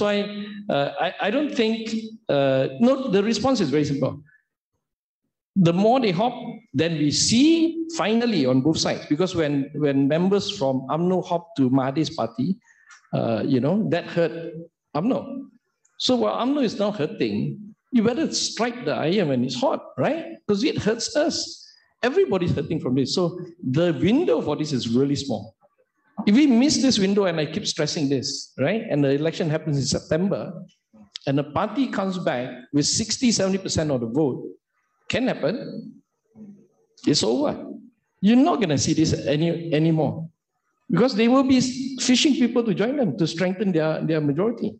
why I don't think, no, the response is very simple. The more they hop, then we see finally on both sides, because when members from UMNO hop to Mahathir's party, that hurt UMNO. So while UMNO is now hurting, you better strike the iron when it's hot, right? Because it hurts us. Everybody's hurting from this. So the window for this is really small. If we miss this window, and I keep stressing this, right? And the election happens in September, and the party comes back with 60-70% of the vote, can happen. It's over. You're not going to see this anymore, because they will be fishing people to join them to strengthen their majority.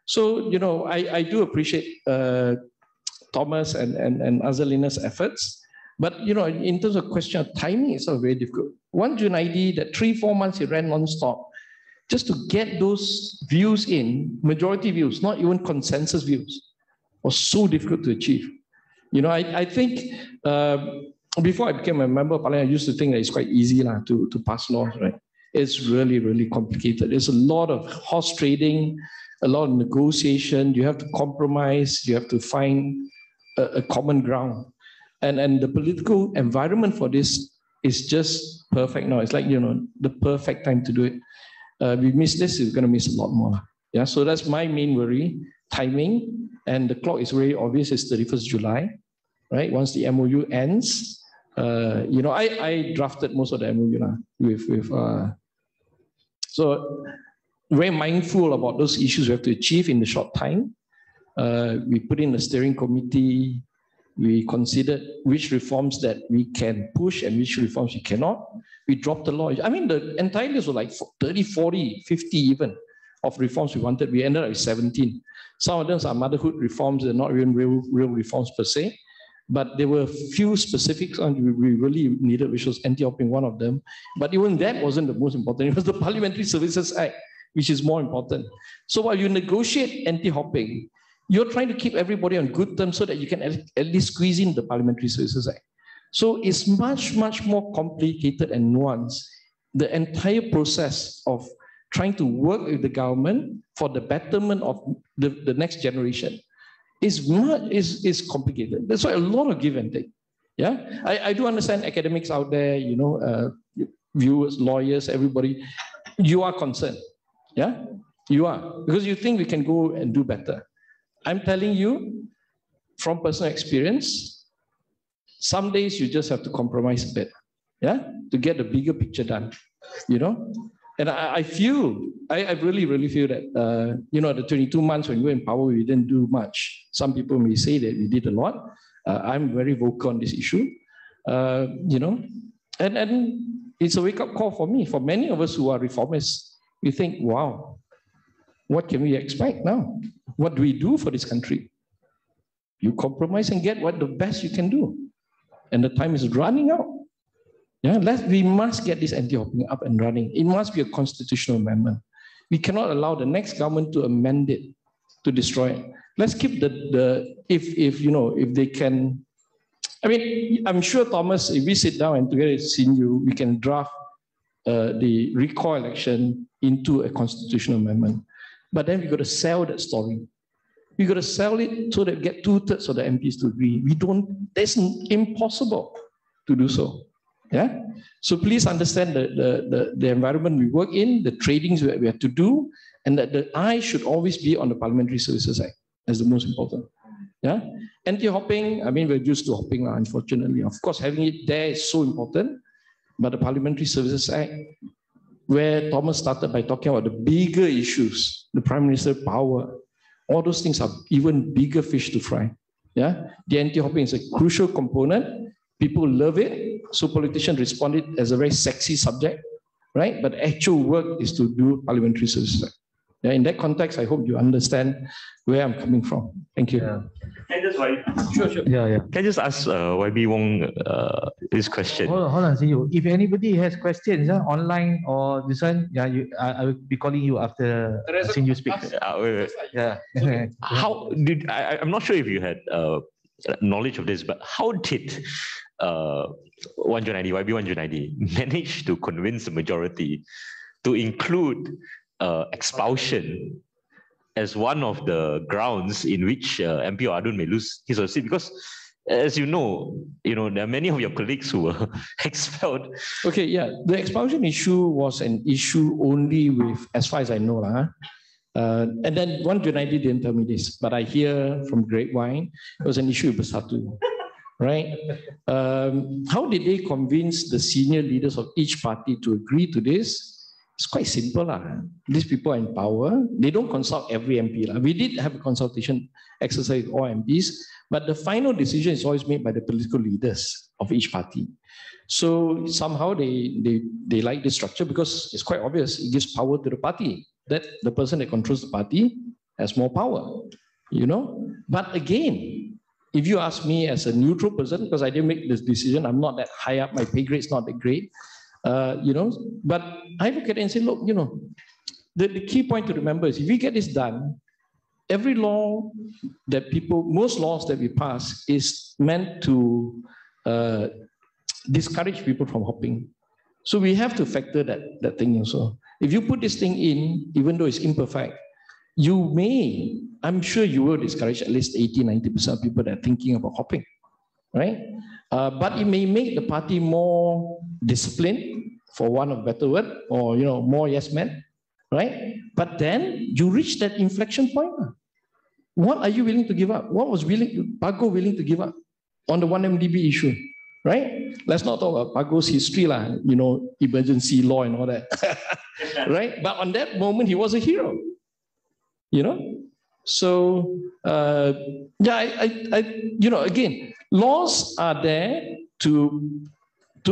So, I do appreciate Thomas and Azalina's efforts, but in terms of question of timing, it's not very difficult. One Junaidi, that 3-4 months he ran non-stop, just to get those views in, majority views, not even consensus views, was so difficult to achieve. I think before I became a member of parliament, I used to think that it's quite easy to pass laws, right? It's really, really complicated. There's a lot of horse trading, a lot of negotiation. You have to compromise. You have to find a common ground. And the political environment for this is just perfect now. It's like, the perfect time to do it. We miss this, we're going to miss a lot more. Yeah, so that's my main worry, timing. And the clock is very obvious, it's 31st July, right? Once the MOU ends, I drafted most of the MOU so very mindful about those issues we have to achieve in the short time. We put in a steering committee. We considered which reforms that we can push and which reforms we cannot. We dropped the law. I mean, the entire list was like 30, 40, 50 even of reforms we wanted. We ended up with 17. Some of them are motherhood reforms. They're not even real reforms per se. But there were a few specifics on we really needed, which was anti-hopping, one of them. But even that wasn't the most important. It was the Parliamentary Services Act, which is more important. So while you negotiate anti-hopping, you're trying to keep everybody on good terms so that you can at least squeeze in the Parliamentary Services Act. So it's much, much more complicated and nuanced. The entire process of trying to work with the government for the betterment of the next generation is complicated. That's why a lot of give and take. Yeah, I do understand academics out there, viewers, lawyers, everybody. You are concerned. Yeah, you are, because you think we can go and do better. I'm telling you from personal experience, some days you just have to compromise a bit, yeah, to get the bigger picture done, And I really, really feel that, the 22 months when we were in power, we didn't do much. Some people may say that we did a lot. I'm very vocal on this issue, and it's a wake-up call for me. For many of us who are reformists, we think, wow, what can we expect now? What do we do for this country? You compromise and get what the best you can do. And the time is running out. Yeah, we must get this anti-hopping up and running. It must be a constitutional amendment. We cannot allow the next government to amend it, to destroy it. Let's keep if they can. I mean, I'm sure, Thomas, if we sit down and together seeing you, we can draft the recall election into a constitutional amendment. But then we got to sell that story. We got to sell it so that we get 2/3 of the MPs to agree. That's impossible to do so. Yeah. So please understand the environment we work in, the tradings we have to do, and that the eye should always be on the Parliamentary Services Act as the most important. Yeah, anti-hopping, I mean, we're used to hopping, unfortunately. Of course, having it there is so important, but the Parliamentary Services Act, where Thomas started by talking about the bigger issues, the Prime Minister power, all those things are even bigger fish to fry. Yeah, the anti-hopping is a crucial component. People love it, so politicians respond it as a very sexy subject, right? But actual work is to do Parliamentary Services Act. Yeah, in that context, I hope you understand where I'm coming from. Thank you.
Can I just
Sure.
Can I just ask YB Wong this question?
Hold on, Siyu. If anybody has questions online or this one, yeah, I will be calling you after seeing you speak. Yeah.
How did I'm not sure if you had knowledge of this, but how did YB 190 manage to convince the majority to include expulsion as one of the grounds in which MP Adun may lose his or her seat? Because as you know, there are many of your colleagues who were expelled.
Okay, yeah, the expulsion issue was an issue only with, as far as I know, and then 190 didn't tell me this, but I hear from grapevine it was an issue with Bersatu, right? How did they convince the senior leaders of each party to agree to this? It's quite simple. These people are in power. They don't consult every MP. We did have a consultation exercise with all MPs, but the final decision is always made by the political leaders of each party. So somehow they like this structure because it's quite obvious. It gives power to the party. That the person that controls the party has more power, But again, if you ask me as a neutral person, because I didn't make this decision, I'm not that high up, my pay grade is not that great. But I look at it and say, look, the key point to remember is if we get this done, every law that most laws that we pass is meant to discourage people from hopping. So we have to factor that thing also. If you put this thing in, even though it's imperfect, I'm sure you will discourage at least 80-90% of people that are thinking about hopping, right? But it may make the party more disciplined, for want of a better word, or more yes men, right? But then you reach that inflection point. What are you willing to give up? What was Pago willing to give up on the 1MDB issue, right? Let's not talk about Pago's history, emergency law and all that, right? But on that moment, he was a hero, So, again, laws are there to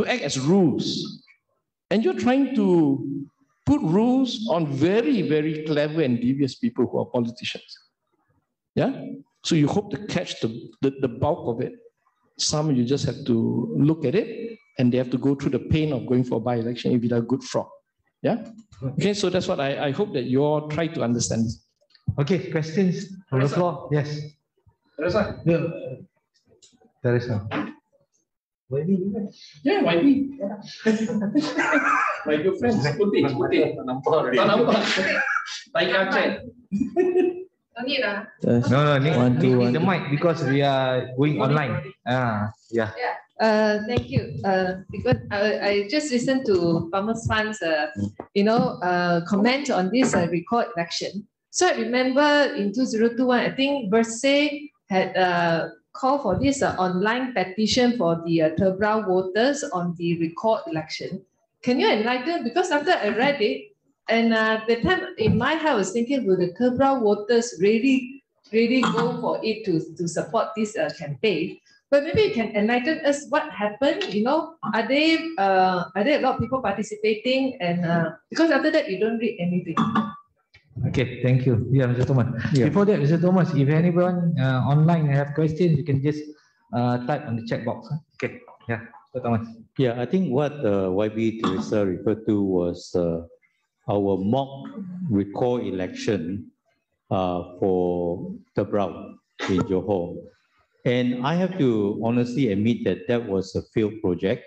act as rules. And you're trying to put rules on very, very clever and devious people who are politicians. Yeah? So you hope to catch the bulk of it. Some you just have to look at it and they have to go through the pain of going for a by-election if you're a good frog. Yeah? Okay, so that's what I hope that you all try to understand.
Okay, questions from the floor? Yes.
Teresa?
Teresa.
Yeah, YB. My good friends. Putih. Tak nampak. Baik Aceh.
No, need the mic because we are going online. Yeah.
Thank you. Because I just listened to Thomas Fann's, comment on this record election. So I remember in 2021, I think Bersih had called for this online petition for the Tebrau voters on the record election. Can you enlighten? Because after I read it, and the time in my head I was thinking, will the Tebrau voters really go for it to support this campaign? But maybe you can enlighten us what happened. Are there a lot of people participating? And because after that you don't read anything.
Okay, thank you. Yeah, Mr. Thomas. Yeah. Before that, Mr. Thomas, if anyone online have questions, you can just type on the chat box. Okay, yeah, Mr. Thomas.
Yeah, I think what YB Teresa referred to was our mock recall election for Tebrau in Johor. And I have to honestly admit that was a failed project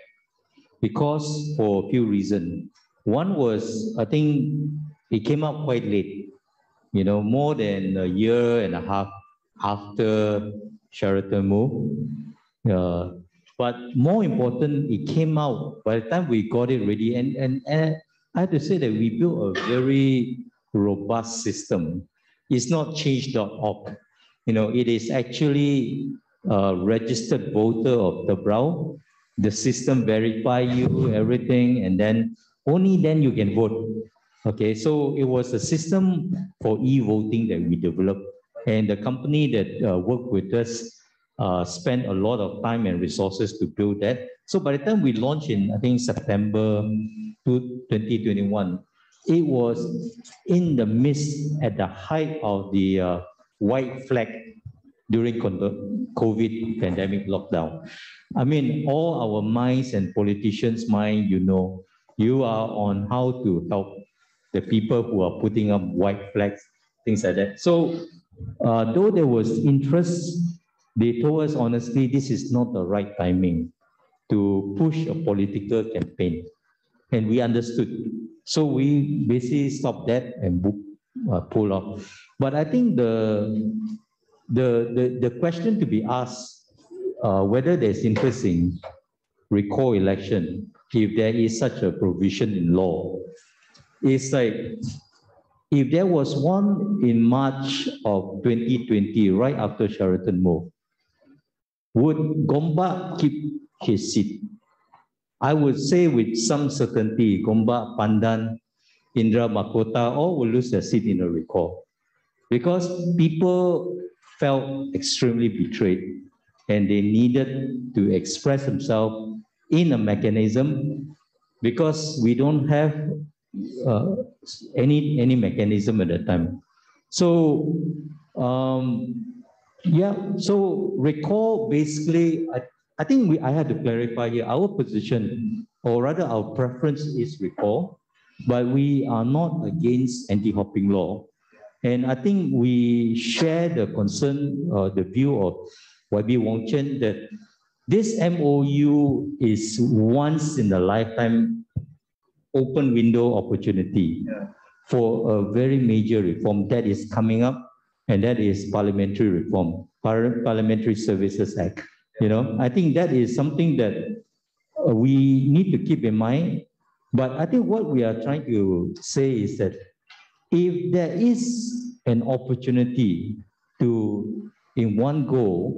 because for a few reasons. One was, I think, it came out quite late, more than a year and a half after Sheraton moved. But more important, it came out by the time we got it ready. And I have to say that we built a very robust system. It's not change.org. it is actually a registered voter of the Tebrau. The system verify you, everything, and then only then you can vote. Okay, so it was a system for e-voting that we developed, and the company that worked with us spent a lot of time and resources to build that. So by the time we launched in, I think, September 2021, it was in the midst, at the height of the white flag during COVID pandemic lockdown. I mean, all our minds and politicians' mind, you are on how to help the people who are putting up white flags, things like that. So though there was interest, they told us honestly, this is not the right timing to push a political campaign. And we understood. So we basically stopped that and pull off. But I think the question to be asked, whether there's interest in recall election, if there is such a provision in law, is like, if there was one in March of 2020, right after Sheraton moved, would Gombak keep his seat? I would say with some certainty, Gombak, Pandan, Indra Makota, all will lose their seat in a recall. Because people felt extremely betrayed and they needed to express themselves in a mechanism, because we don't have any mechanism at that time. So, so recall basically, I think I had to clarify here, our position, or rather our preference is recall, but we are not against anti-hopping law. And I think we share the concern, the view of YB Wong Chen, that this MOU is once in a lifetime open window opportunity for a very major reform that is coming up, and that is parliamentary reform, Parliamentary Services Act. I think that is something that we need to keep in mind. But I think what we are trying to say is that if there is an opportunity to, in one go,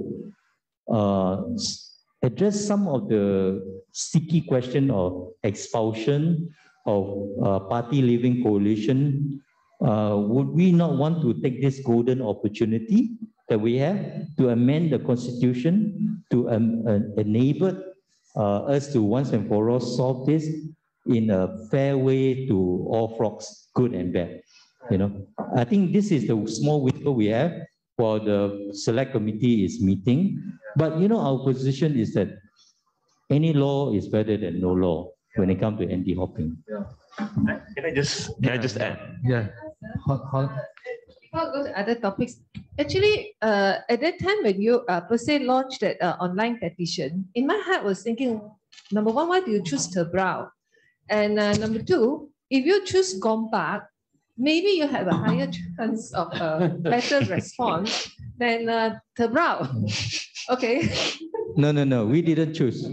address some of the sticky question of expulsion of party living coalition, would we not want to take this golden opportunity that we have to amend the constitution to enable us to once and for all solve this in a fair way to all frogs, good and bad? I think this is the small window we have while the select committee is meeting. But our position is that any law is better than no law when it comes to anti-hopping.
Can I just add?
Yeah.
Before I go to other topics, actually, at that time when you per se launched that online petition, in my heart was thinking, number one, why do you choose Tebrau? And number two, if you choose Gombak, maybe you have a higher chance of a better response than Tebrau. Okay.
No, we didn't choose.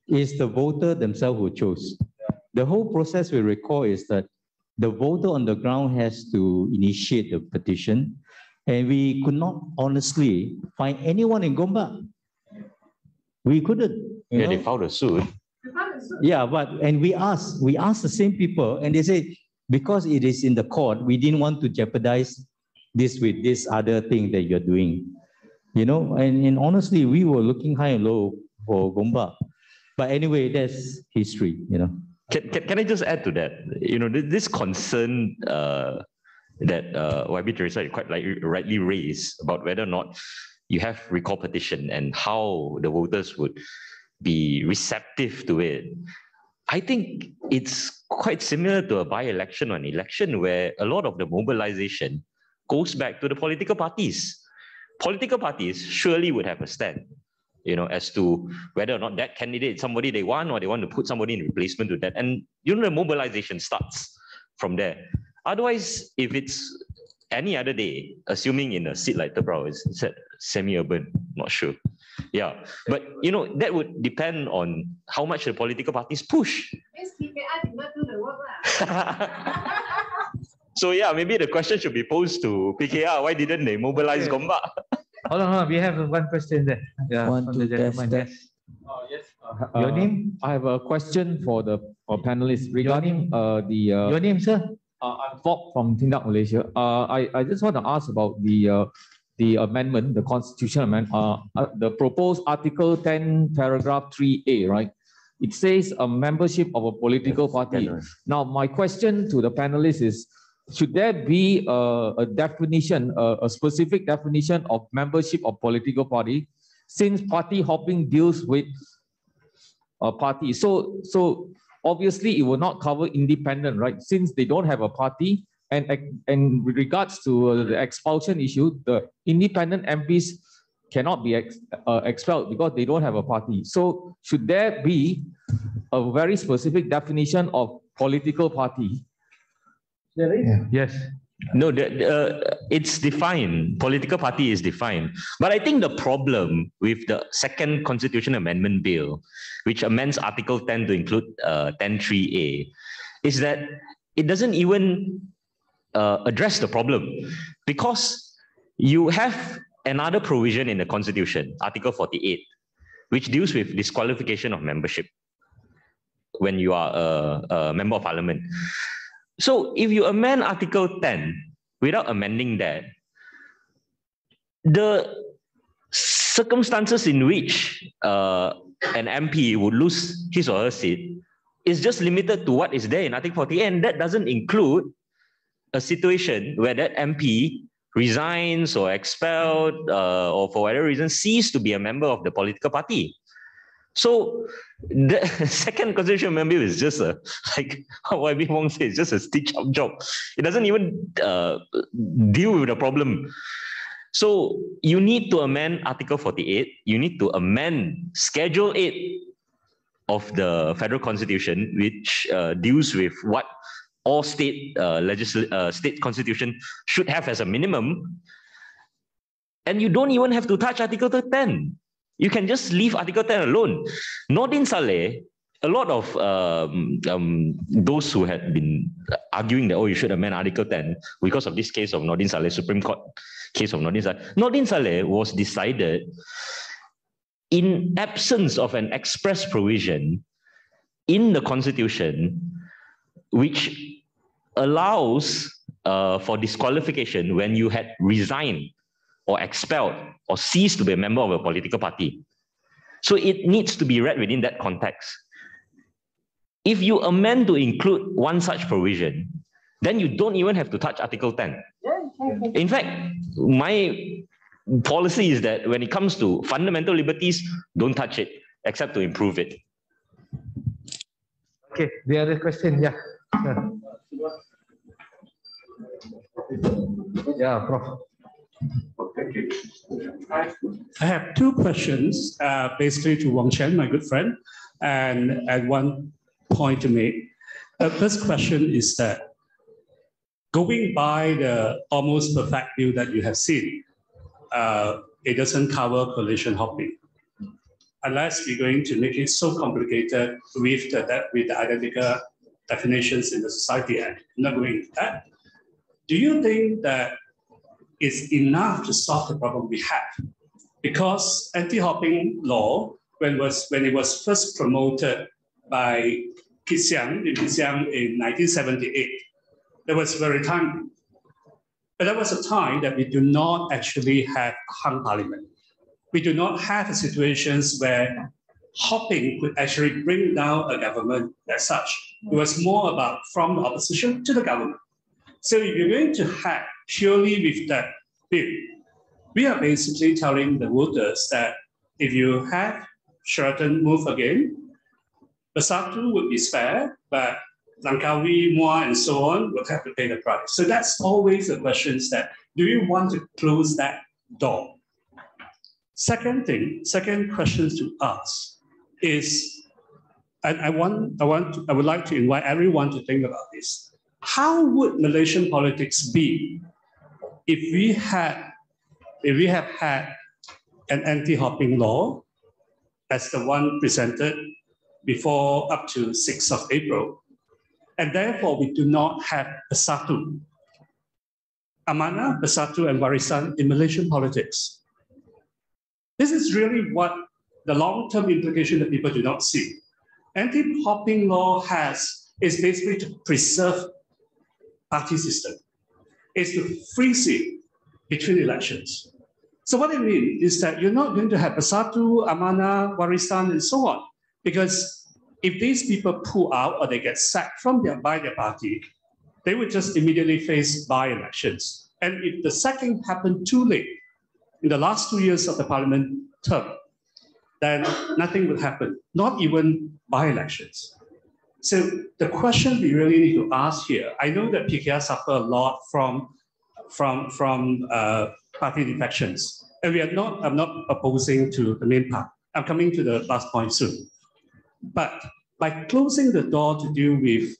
It's the voter themselves who chose. The whole process we recall is that the voter on the ground has to initiate the petition, and we could not honestly find anyone in Gombak. We couldn't.
They filed a suit.
Yeah, and we asked the same people, and they say, because it is in the court, we didn't want to jeopardize this with this other thing that you're doing. And honestly, we were looking high and low for Gombak. But anyway, that's history,
Can I just add to that? This concern that YB Teresa quite rightly raised about whether or not you have recall petition and how the voters would be receptive to it. I think it's quite similar to a by-election or an election where a lot of the mobilization goes back to the political parties. Political parties surely would have a stand, as to whether or not that candidate is somebody they want, or they want to put somebody in replacement to that. And the mobilization starts from there. Otherwise, if it's any other day, assuming in a seat like Tebrau, is semi-urban, not sure. Yeah, but that would depend on how much the political parties push.
Yes, PKR did not do the work lah.
So yeah, maybe the question should be posed to PKR. Why didn't they mobilize Gombak?
Hold on, we have one question there. Yeah,
Want
from
to
the gentleman.
test
Yes.
Yes.
Your name?
I have a question for the panelists regarding
Your name, sir?
I'm Bob from Tindak Malaysia. I just want to ask about the amendment, the constitutional amendment, the proposed Article 10, paragraph 3A, right? It says a membership of a political party. Now, my question to the panelists is, should there be a definition, a specific definition of membership of political party, since party hopping deals with a party? So obviously it will not cover independent, right? Since they don't have a party, and with regards to the expulsion issue, the independent MPs cannot be expelled because they don't have a party. So should there be a very specific definition of political party?
Yeah. Yes.
No, it's defined. Political party is defined. But I think the problem with the second constitution amendment bill, which amends Article 10 to include 10.3a, is that it doesn't even address the problem, because you have another provision in the Constitution, Article 48, which deals with disqualification of membership when you are a member of Parliament. So if you amend Article 10 without amending that, the circumstances in which an MP would lose his or her seat is just limited to what is there in Article 48, and that doesn't include a situation where that MP resigns or expelled or for whatever reason cease to be a member of the political party. So the second constitutional amendment is just like what Wong said, it's just a stitch-up job. It doesn't even deal with the problem. So you need to amend Article 48. You need to amend Schedule 8 of the Federal Constitution, which deals with what all state state constitution should have as a minimum. And you don't even have to touch Article 10. You can just leave Article 10 alone. Nordin Saleh, a lot of those who had been arguing that, oh, you should amend Article 10 because of this case of Nordin Saleh, Supreme Court case of Nordin Saleh. Nordin Saleh was decided in absence of an express provision in the Constitution which allows for disqualification when you had resigned or expelled or ceased to be a member of a political party. So it needs to be read within that context. If you amend to include one such provision, then you don't even have to touch Article 10. In fact, my policy is that when it comes to fundamental liberties, don't touch it, except to improve it.
Okay, the other question, yeah. Yeah, Prof.
Thank you. I have two questions, basically to Wong Chen, my good friend, and one point to make. The first question is that going by the almost perfect view that you have seen, it doesn't cover coalition hopping. Unless we're going to make it so complicated with the identical definitions in the Society Act. I'm not going into that. Do you think that it's enough to solve the problem we have? Because anti-hopping law, when it was first promoted by Kit Siang in 1978, that was very timely. But that was a time that we do not actually have a hung parliament. We do not have situations where hopping could actually bring down a government as such. It was more about from the opposition to the government. So if you're going to have purely with that bill, we are basically telling the voters that if you have Sheraton move again, Bersatu would be spared, but Langkawi, Muar, and so on will have to pay the price. So that's always the questions that, do you want to close that door? Second question to ask is, and I would like to invite everyone to think about this. How would Malaysian politics be if we have had an anti-hopping law as the one presented before up to 6th of April, and therefore we do not have Bersatu, Amanah, Bersatu, and Warisan in Malaysian politics? This is really what the long-term implication that people do not see. Anti-hopping law is basically to preserve party system. It's to freeze it between elections. So what it means is that you're not going to have Bersatu, Amanah, Warisan, and so on. Because if these people pull out or they get sacked by their party, they would just immediately face by-elections. And if the sacking happened too late, in the last 2 years of the parliament term, then nothing would happen, not even by-elections. So the question we really need to ask here, I know that PKR suffer a lot from party defections, and I'm not opposing to the main part. I'm coming to the last point soon. But by closing the door to deal with,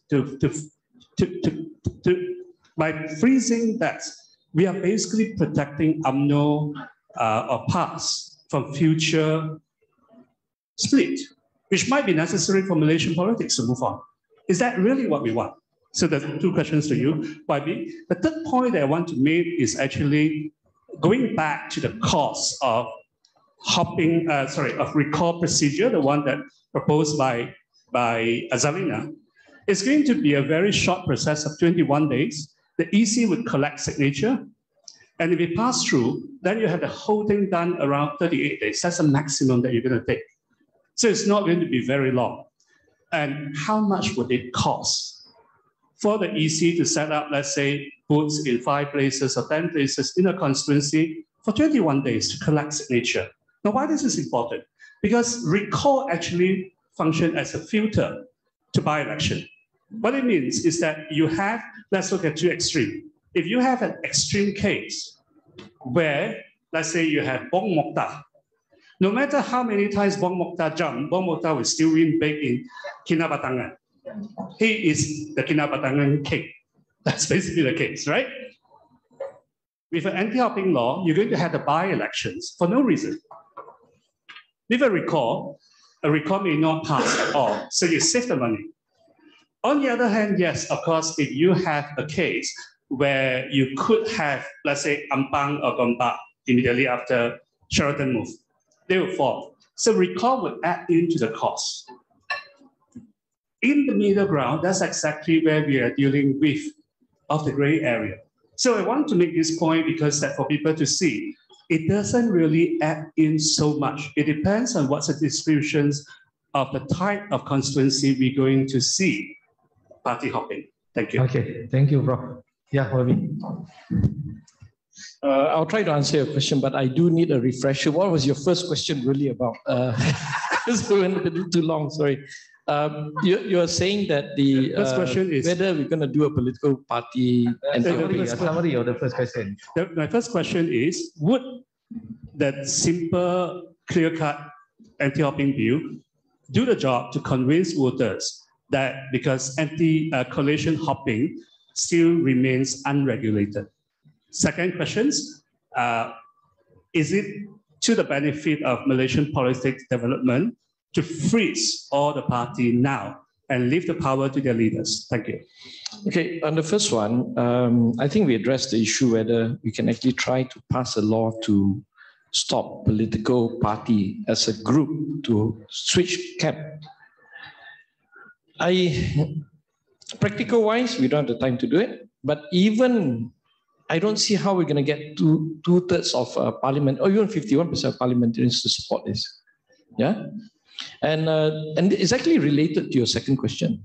by freezing that, we are basically protecting UMNO or PAS from future split, which might be necessary for Malaysian politics to move on. Is that really what we want? So there's two questions to you, YB. The third point that I want to make is actually going back to the cause of recall procedure, the one that proposed by Azalina. It's going to be a very short process of 21 days. The EC would collect signature. And if it pass through, then you have the whole thing done around 38 days. That's the maximum that you're going to take. So it's not going to be very long. And how much would it cost for the EC to set up, let's say, booths in 5 places or 10 places in a constituency for 21 days to collect signature? Now, why this is important? Because recall actually function as a filter to by-election. What it means is that you have, let's look at two extremes. If you have an extreme case where, let's say you have Bong Mokhtar, no matter how many times Bong Mokhtar jump, Bong Mokhtar will still win big in Kinabatangan. He is the Kinabatangan king. That's basically the case, right? With an anti-hopping law, you're going to have the by-elections for no reason. With a recall may not pass at all, so you save the money. On the other hand, yes, of course, if you have a case where you could have, let's say, Ampang or Gombak immediately after Sheraton move, they will fall. So recall would add into the cost. In the middle ground, that's exactly where we are dealing with of the gray area. So I want to make this point because that for people to see, it doesn't really add in so much. It depends on what's the distributions of the type of constituency we're going to see party hopping. Thank you.
Okay, thank you, Prof. Yeah, Wabi.
I'll try to answer your question, but I do need a refresher. What was your first question really about? Because we went a little too long, sorry. You're saying that the
first question is
whether we're going to do a political party and
summary of the first question.
My first question is, would that simple, clear-cut anti-hopping bill do the job to convince voters that because anti-coalition hopping still remains unregulated? Second question, is it to the benefit of Malaysian politics development to freeze all the party now and leave the power to their leaders? Thank you.
Okay, on the first one, I think we addressed the issue whether we can actually try to pass a law to stop political party as a group to switch camp. Practical wise, we don't have the time to do it, but even I don't see how we're going to get two-thirds of parliament or even 51% of parliamentarians to support this. Yeah. And it's actually related to your second question.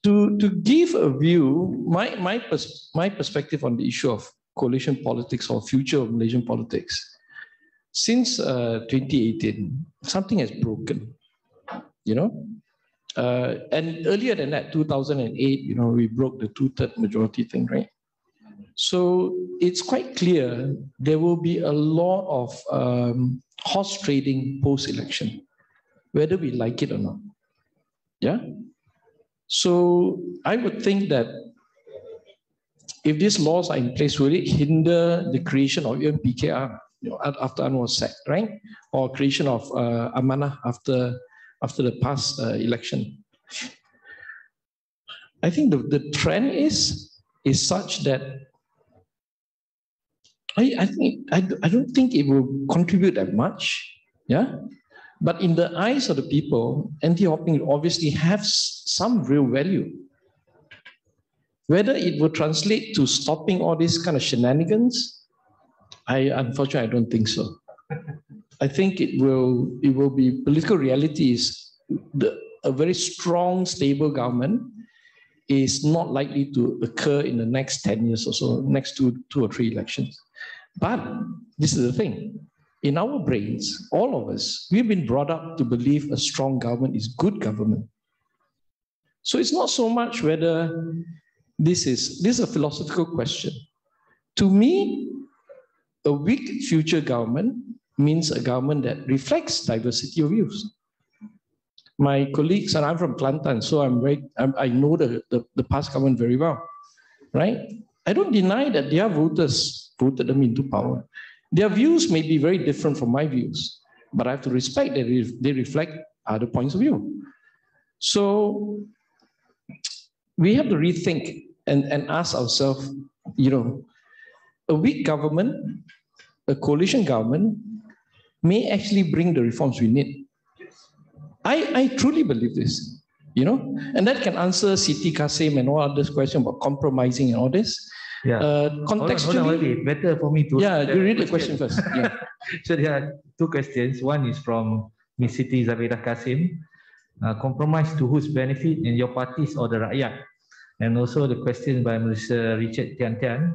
To give a view, my perspective on the issue of coalition politics or future of Malaysian politics, since 2018, something has broken, you know. And earlier than that, 2008, you know, we broke the two-third majority thing, right? So it's quite clear there will be a lot of horse trading post-election, whether we like it or not. Yeah. So I would think that if these laws are in place, will it hinder the creation of even PKR, you know, after Anwar was sacked, right? Or creation of Amanah after the past election? I think the trend is such that I don't think it will contribute that much. Yeah. But in the eyes of the people, anti-hopping will obviously have some real value. Whether it will translate to stopping all these kind of shenanigans, unfortunately, I don't think so. I think it will be political reality is a very strong, stable government is not likely to occur in the next 10 years or so, next two or three elections. But this is the thing. In our brains, all of us, we've been brought up to believe a strong government is good government. So it's not so much whether this is a philosophical question. To me, a weak future government means a government that reflects diversity of views. My colleagues, and I'm from Kelantan, so I know the past government very well, right? I don't deny that their voters voted them into power. Their views may be very different from my views, but I have to respect that they reflect other points of view. So we have to rethink and ask ourselves, a weak government, a coalition government, may actually bring the reforms we need. I truly believe this, and that can answer Siti Kasim and all others question about compromising and all this.
Yeah.
Contextually,
hold on, better for me to.
Yeah, you read the question first. Yeah.
So there are two questions. One is from Ms. Siti Zabidah Kasim. Compromise to whose benefit, and your parties or the rakyat? And also the question by Mr. Richard Tian.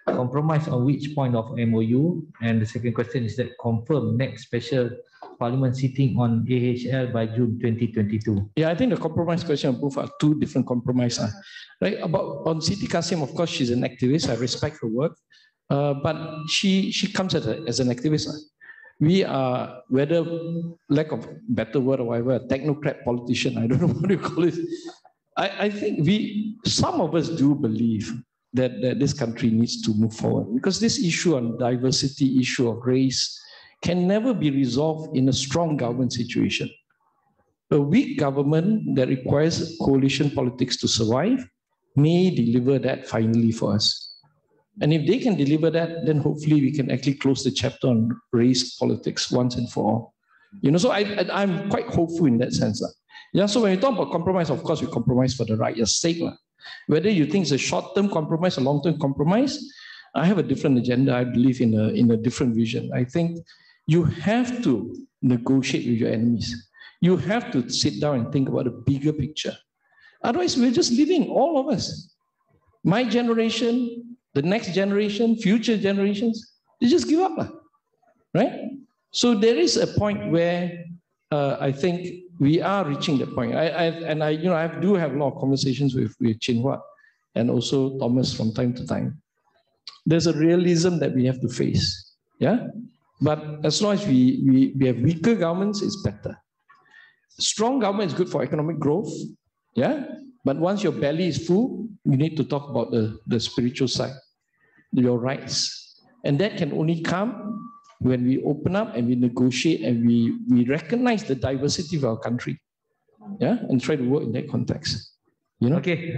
Compromise on which point of MOU? And the second question is that confirm next special Parliament sitting on AHL by June 2022.
Yeah, I think the compromise question both are two different compromises. Right? On Siti Kasim, of course, she's an activist. I respect her work. But she comes as an activist. We are, whether lack of better word or whatever, a technocrat politician, I don't know what you call it. I think some of us do believe that this country needs to move forward, because this issue on diversity, issue of race, can never be resolved in a strong government situation. A weak government that requires coalition politics to survive may deliver that finally for us. And if they can deliver that, then hopefully we can actually close the chapter on race politics once and for all. So I'm quite hopeful in that sense. Yeah, so when we talk about compromise, of course, we compromise for the right's sake. Whether you think it's a short-term compromise, a long-term compromise, I have a different agenda. I believe in a different vision. I think you have to negotiate with your enemies. You have to sit down and think about the bigger picture. Otherwise, we're just living, all of us. My generation, the next generation, future generations, they just give up, right? So there is a point where I think we are reaching the point. I do have a lot of conversations with Chin Huat and also Thomas from time to time. There's a realism that we have to face, yeah? But as long as we have weaker governments, it's better. Strong government is good for economic growth, yeah? But once your belly is full, you need to talk about the spiritual side, your rights. And that can only come when we open up and we negotiate and we recognize the diversity of our country, yeah, and try to work in that context.
Okay,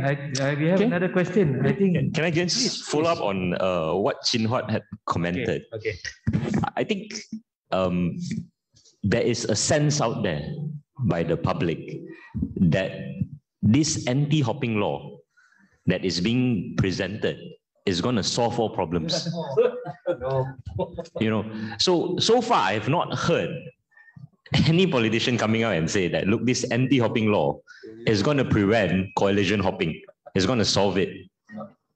we have another question. I think.
Can I just follow up on what Chin Huat had commented?
Okay.
I think there is a sense out there by the public that this anti-hopping law that is being presented is going to solve all problems. So far I have not heard any politician coming out and say that, look, this anti-hopping law is going to prevent coalition hopping. It's going to solve it.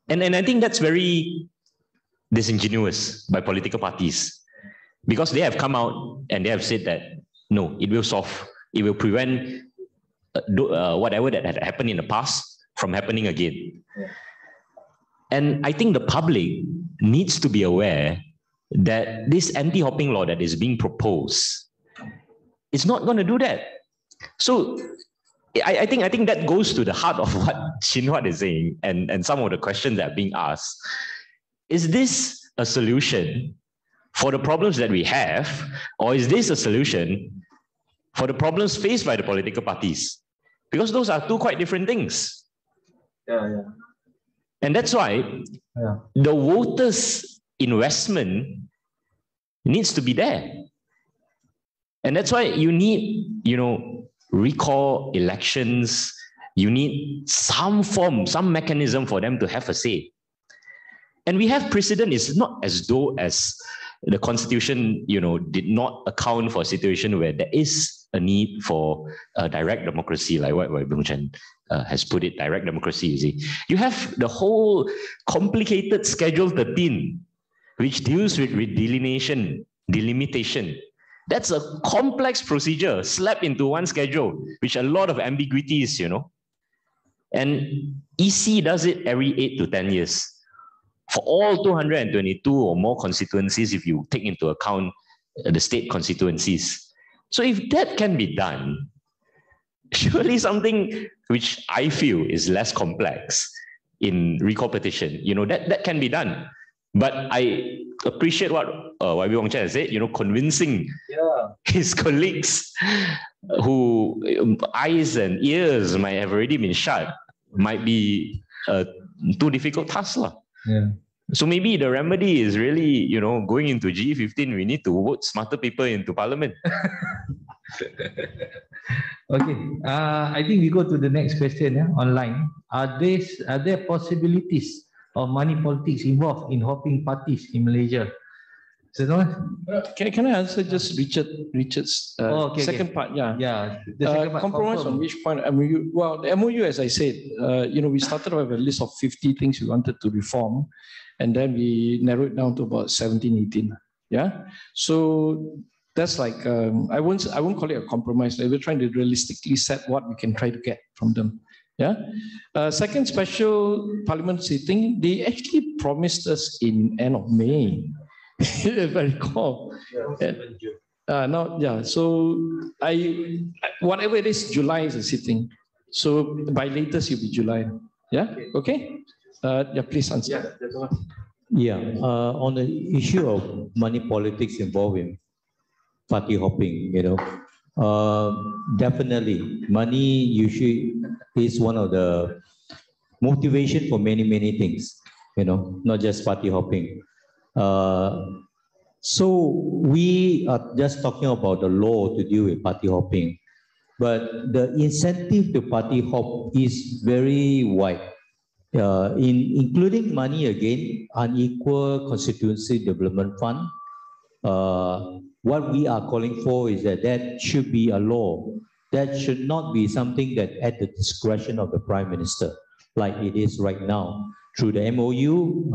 And I think that's very disingenuous by political parties, because they have come out and they have said that, no, it will solve, it will prevent whatever that had happened in the past from happening again. And I think the public needs to be aware that this anti-hopping law that is being proposed is not going to do that. So I think that goes to the heart of what Chin Huat is saying and some of the questions that are being asked. Is this a solution for the problems that we have, or is this a solution for the problems faced by the political parties? Because those are two quite different things.
Yeah.
And that's why the voters investment needs to be there. And that's why you need, recall elections. You need some form, some mechanism for them to have a say. And we have precedent. It's not as though as the constitution, did not account for a situation where there is a need for direct democracy, like what Chen has put it, direct democracy, you see. You have the whole complicated Schedule 13, which deals with delimitation. That's a complex procedure slapped into one schedule, which a lot of ambiguities, And EC does it every 8 to 10 years. For all 222 or more constituencies, if you take into account the state constituencies. So if that can be done, surely something which I feel is less complex in recall petition, that can be done. But I appreciate what Wong Chen said, convincing his colleagues who eyes and ears might have already been shut, might be a too difficult task.
Yeah.
So maybe the remedy is really, going into G15, we need to vote smarter people into Parliament.
Okay, I think we go to the next question online. Are there possibilities of money politics involved in hopping parties in Malaysia? So,
Can I answer just Richard's second part? Yeah.
Yeah. The second part,
compromise on which point? MOU. Well, the MOU, as I said, we started with a list of 50 things we wanted to reform, and then we narrowed it down to about 17, 18. Yeah. So that's like I won't call it a compromise. We're trying to realistically set what we can try to get from them. Yeah. Second special parliament sitting, they actually promised us in end of May. If I recall. So whatever it is, July is a sitting. So by latest it'll be July. Yeah. Okay. Please answer.
On the issue of money politics involved in party hopping, definitely money usually is one of the motivation for many things, not just party hopping. So we are just talking about the law to deal with party hopping, but the incentive to party hop is very wide, including money again, unequal constituency development fund. What we are calling for is that should be a law. That should not be something that at the discretion of the Prime Minister, like it is right now. Through the MOU,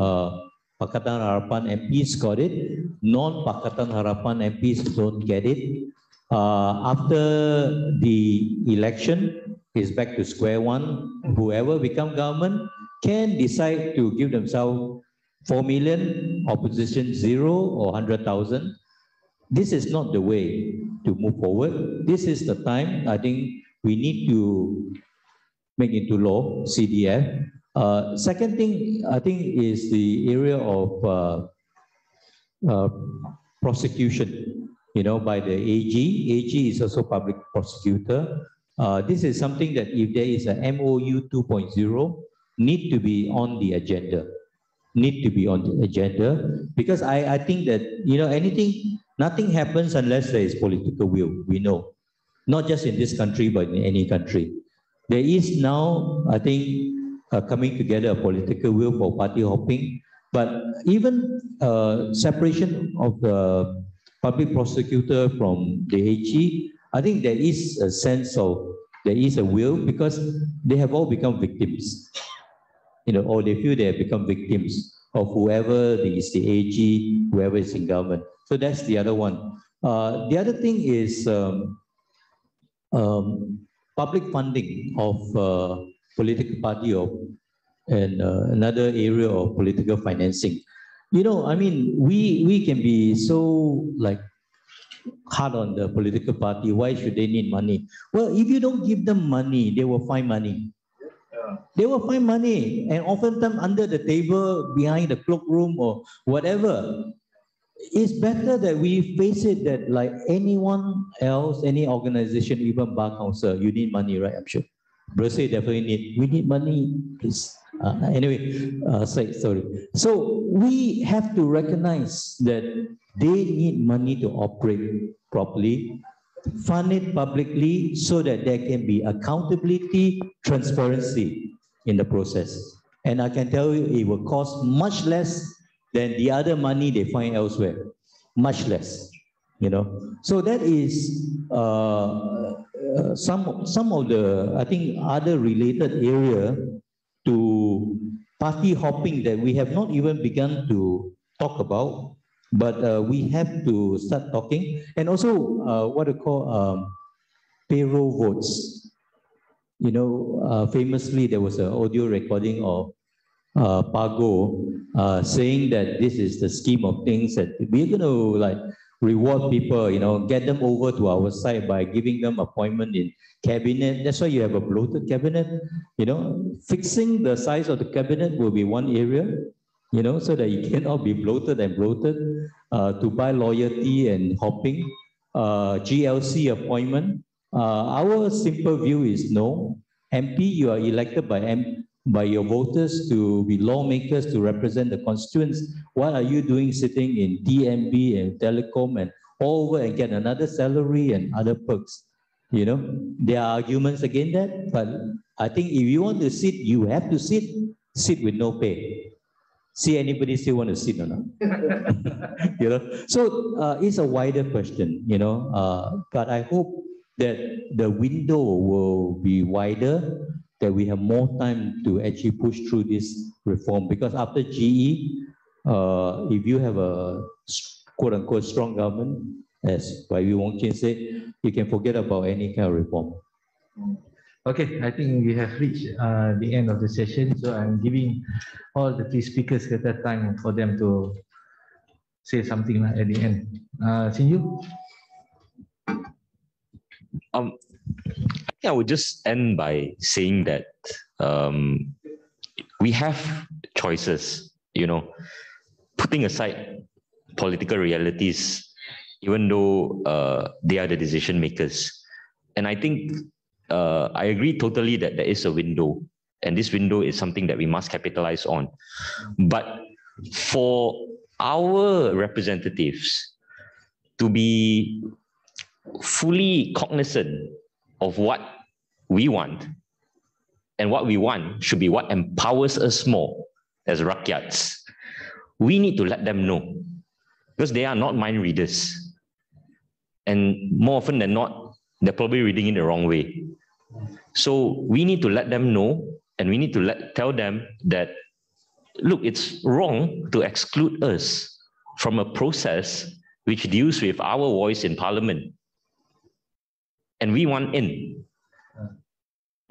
Pakatan Harapan MPs got it. Non-Pakatan Harapan MPs don't get it. After the election, is back to square one. Whoever become government can decide to give themselves 4 million, opposition 0 or 100,000. This is not the way to move forward. This is the time I think we need to make into law, CDF. Second thing I think is the area of prosecution, by the AG. AG is also public prosecutor. This is something that if there is a MOU 2.0, need to be on the agenda. Because I think that, nothing happens unless there is political will, we know. Not just in this country, but in any country. There is now, I think, coming together a political will for party hopping, but even separation of the public prosecutor from the AG, I think there is a sense of, there is a will because they have all become victims, or they feel they have become victims of whoever is the AG, whoever is in government. So that's the other one. The other thing is public funding of political party and another area of political financing. We can be so hard on the political party. Why should they need money? Well, if you don't give them money, they will find money. They will find money, and oftentimes under the table, behind the cloakroom or whatever. It's better that we face it that like anyone else, any organization, even bar council, you need money, right? I'm sure. Bersih definitely we need money, please. Sorry. So we have to recognize that they need money to operate properly, fund it publicly so that there can be accountability, transparency in the process. And I can tell you it will cost much less than the other money they find elsewhere, much less, you know. So that is some of the, I think, other related area to party hopping that we have not even begun to talk about, but we have to start talking. And also what I call payroll votes. You know, famously there was an audio recording of Pago saying that this is the scheme of things that we're going to like reward people, you know, get them over to our side by giving them appointment in cabinet. That's why you have a bloated cabinet, you know. Fixing the size of the cabinet will be one area, you know, so that you cannot be bloated and bloated. To buy loyalty and hopping, GLC appointment. Our simple view is no. MP, you are elected by your voters to be lawmakers to represent the constituents. What are you doing sitting in TMB and telecom and all over and get another salary and other perks? You know, there are arguments against that, but I think if you want to sit, you have to sit with no pay. See anybody still want to sit or not? You know, so it's a wider question, you know, but I hope that the window will be wider, that we have more time to actually push through this reform. Because after GE, if you have a quote-unquote strong government, as Wong Chen said, you can forget about any kind of reform.
Okay, I think we have reached the end of the session. So I'm giving all the three speakers the time for them to say something at the end. Sinju?
I would just end by saying that we have choices, you know, putting aside political realities, even though they are the decision makers. And I think I agree totally that there is a window, and this window is something that we must capitalize on. But for our representatives to be fully cognizant of what we want, and what we want should be what empowers us more as rakyats. We need to let them know, because they are not mind readers. And more often than not, they're probably reading it the wrong way. So we need to let them know, and we need to tell them that, look, it's wrong to exclude us from a process which deals with our voice in Parliament. And we want in.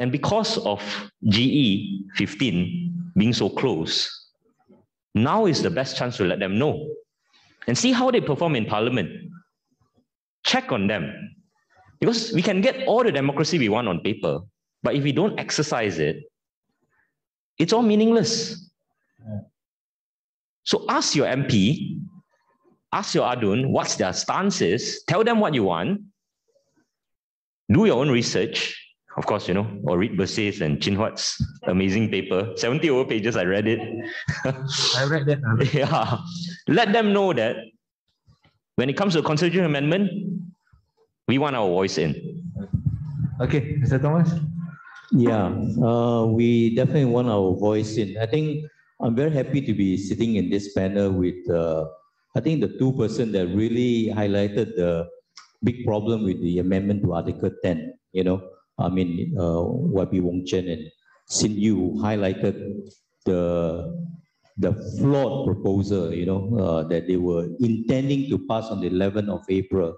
And because of GE 15 being so close, now is the best chance to let them know. And see how they perform in Parliament. Check on them. Because we can get all the democracy we want on paper, but if we don't exercise it, it's all meaningless. So ask your MP, ask your Adun what's their stance is, tell them what you want, do your own research, of course, you know, or read Bersih and Chin Huat's amazing paper, 70 over pages, I read it.
I read that.
Yeah. Let them know that when it comes to constitutional amendment, we want our voice in.
Okay, Mr. Thomas?
Yeah, we definitely want our voice in. I think I'm very happy to be sitting in this panel with, I think, the two persons that really highlighted the big problem with the amendment to Article 10. You know, I mean, YB Wong Chen and Sin Yu highlighted the flawed proposal, you know, that they were intending to pass on the 11th of April.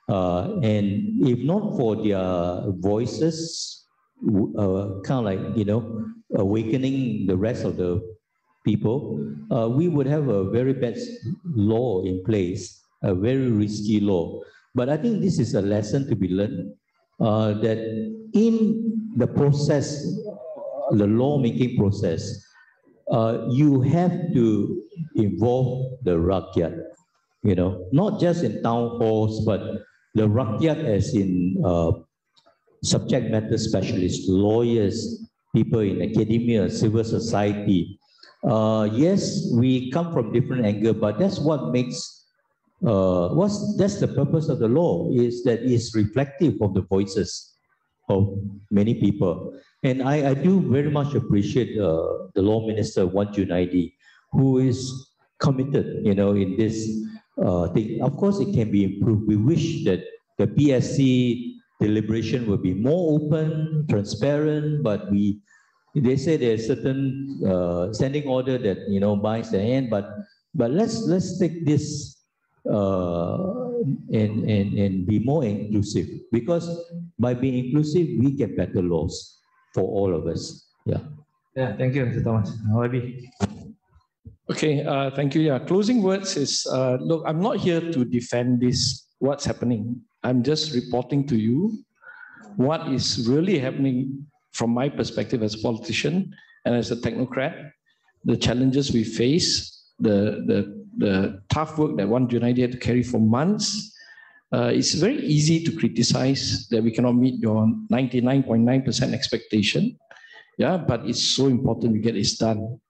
And if not for their voices, kind of like, you know, awakening the rest of the people, we would have a very bad law in place, a very risky law. But I think this is a lesson to be learned, that in the process, the lawmaking process, you have to involve the rakyat, you know, not just in town halls, but the rakyat as in subject matter specialists, lawyers, people in academia, civil society. Yes, we come from different angle, but that's what makes, that's the purpose of the law, is that it's reflective of the voices of many people. And I do very much appreciate the Law Minister, Wan Junaidi, who is committed, in this thing. Of course, it can be improved. We wish that the PSC deliberation will be more open, transparent, but they say there's certain standing order that, binds the hand, but let's take this and be more inclusive, because by being inclusive, we get better laws for all of us. Yeah.
Yeah, thank you, Mr. Thomas. Wabi.
Okay, thank you. Yeah, closing words is, look, I'm not here to defend this, what's happening. I'm just reporting to you what is really happening from my perspective as a politician and as a technocrat, the challenges we face, the tough work that Wan Junaidi had to carry for months. It's very easy to criticize that we cannot meet your 99.9% expectation. Yeah, but it's so important we get this done.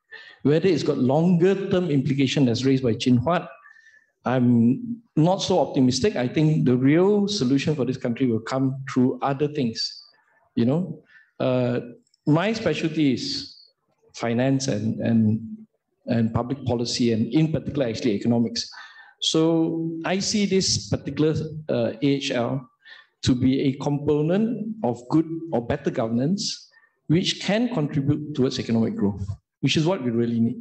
Whether it's got longer term implication as raised by Chin Huat, I'm not so optimistic. I think the real solution for this country will come through other things. My specialty is finance and public policy, and in particular, actually, economics. So I see this particular AHL to be a component of good or better governance, which can contribute towards economic growth, which is what we really need.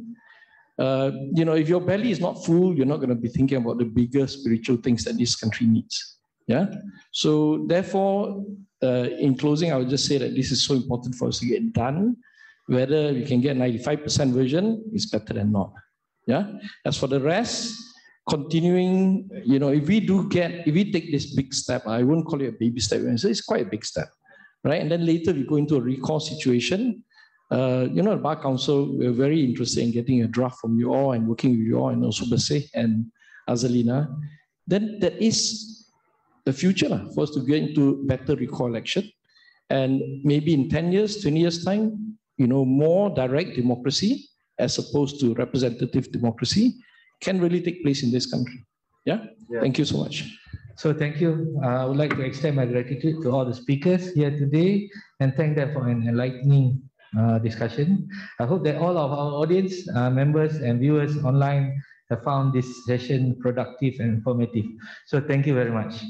If your belly is not full, you're not going to be thinking about the bigger spiritual things that this country needs. Yeah. So therefore, in closing, I would just say that this is so important for us to get done. Whether we can get 95% version is better than not. Yeah. As for the rest, continuing, if we take this big step, I wouldn't call it a baby step. It's quite a big step, right? And then later we go into a recall situation. The Bar Council, we're very interested in getting a draft from you all and working with you all, and also Bersih and Azalina. Then that is the future for us to get into better recall election. And maybe in 10 years, 20 years time, more direct democracy as opposed to representative democracy can really take place in this country. Yeah? Thank you so much.
So thank you. I would like to extend my gratitude to all the speakers here today and thank them for an enlightening discussion. I hope that all of our audience members and viewers online have found this session productive and informative. So thank you very much.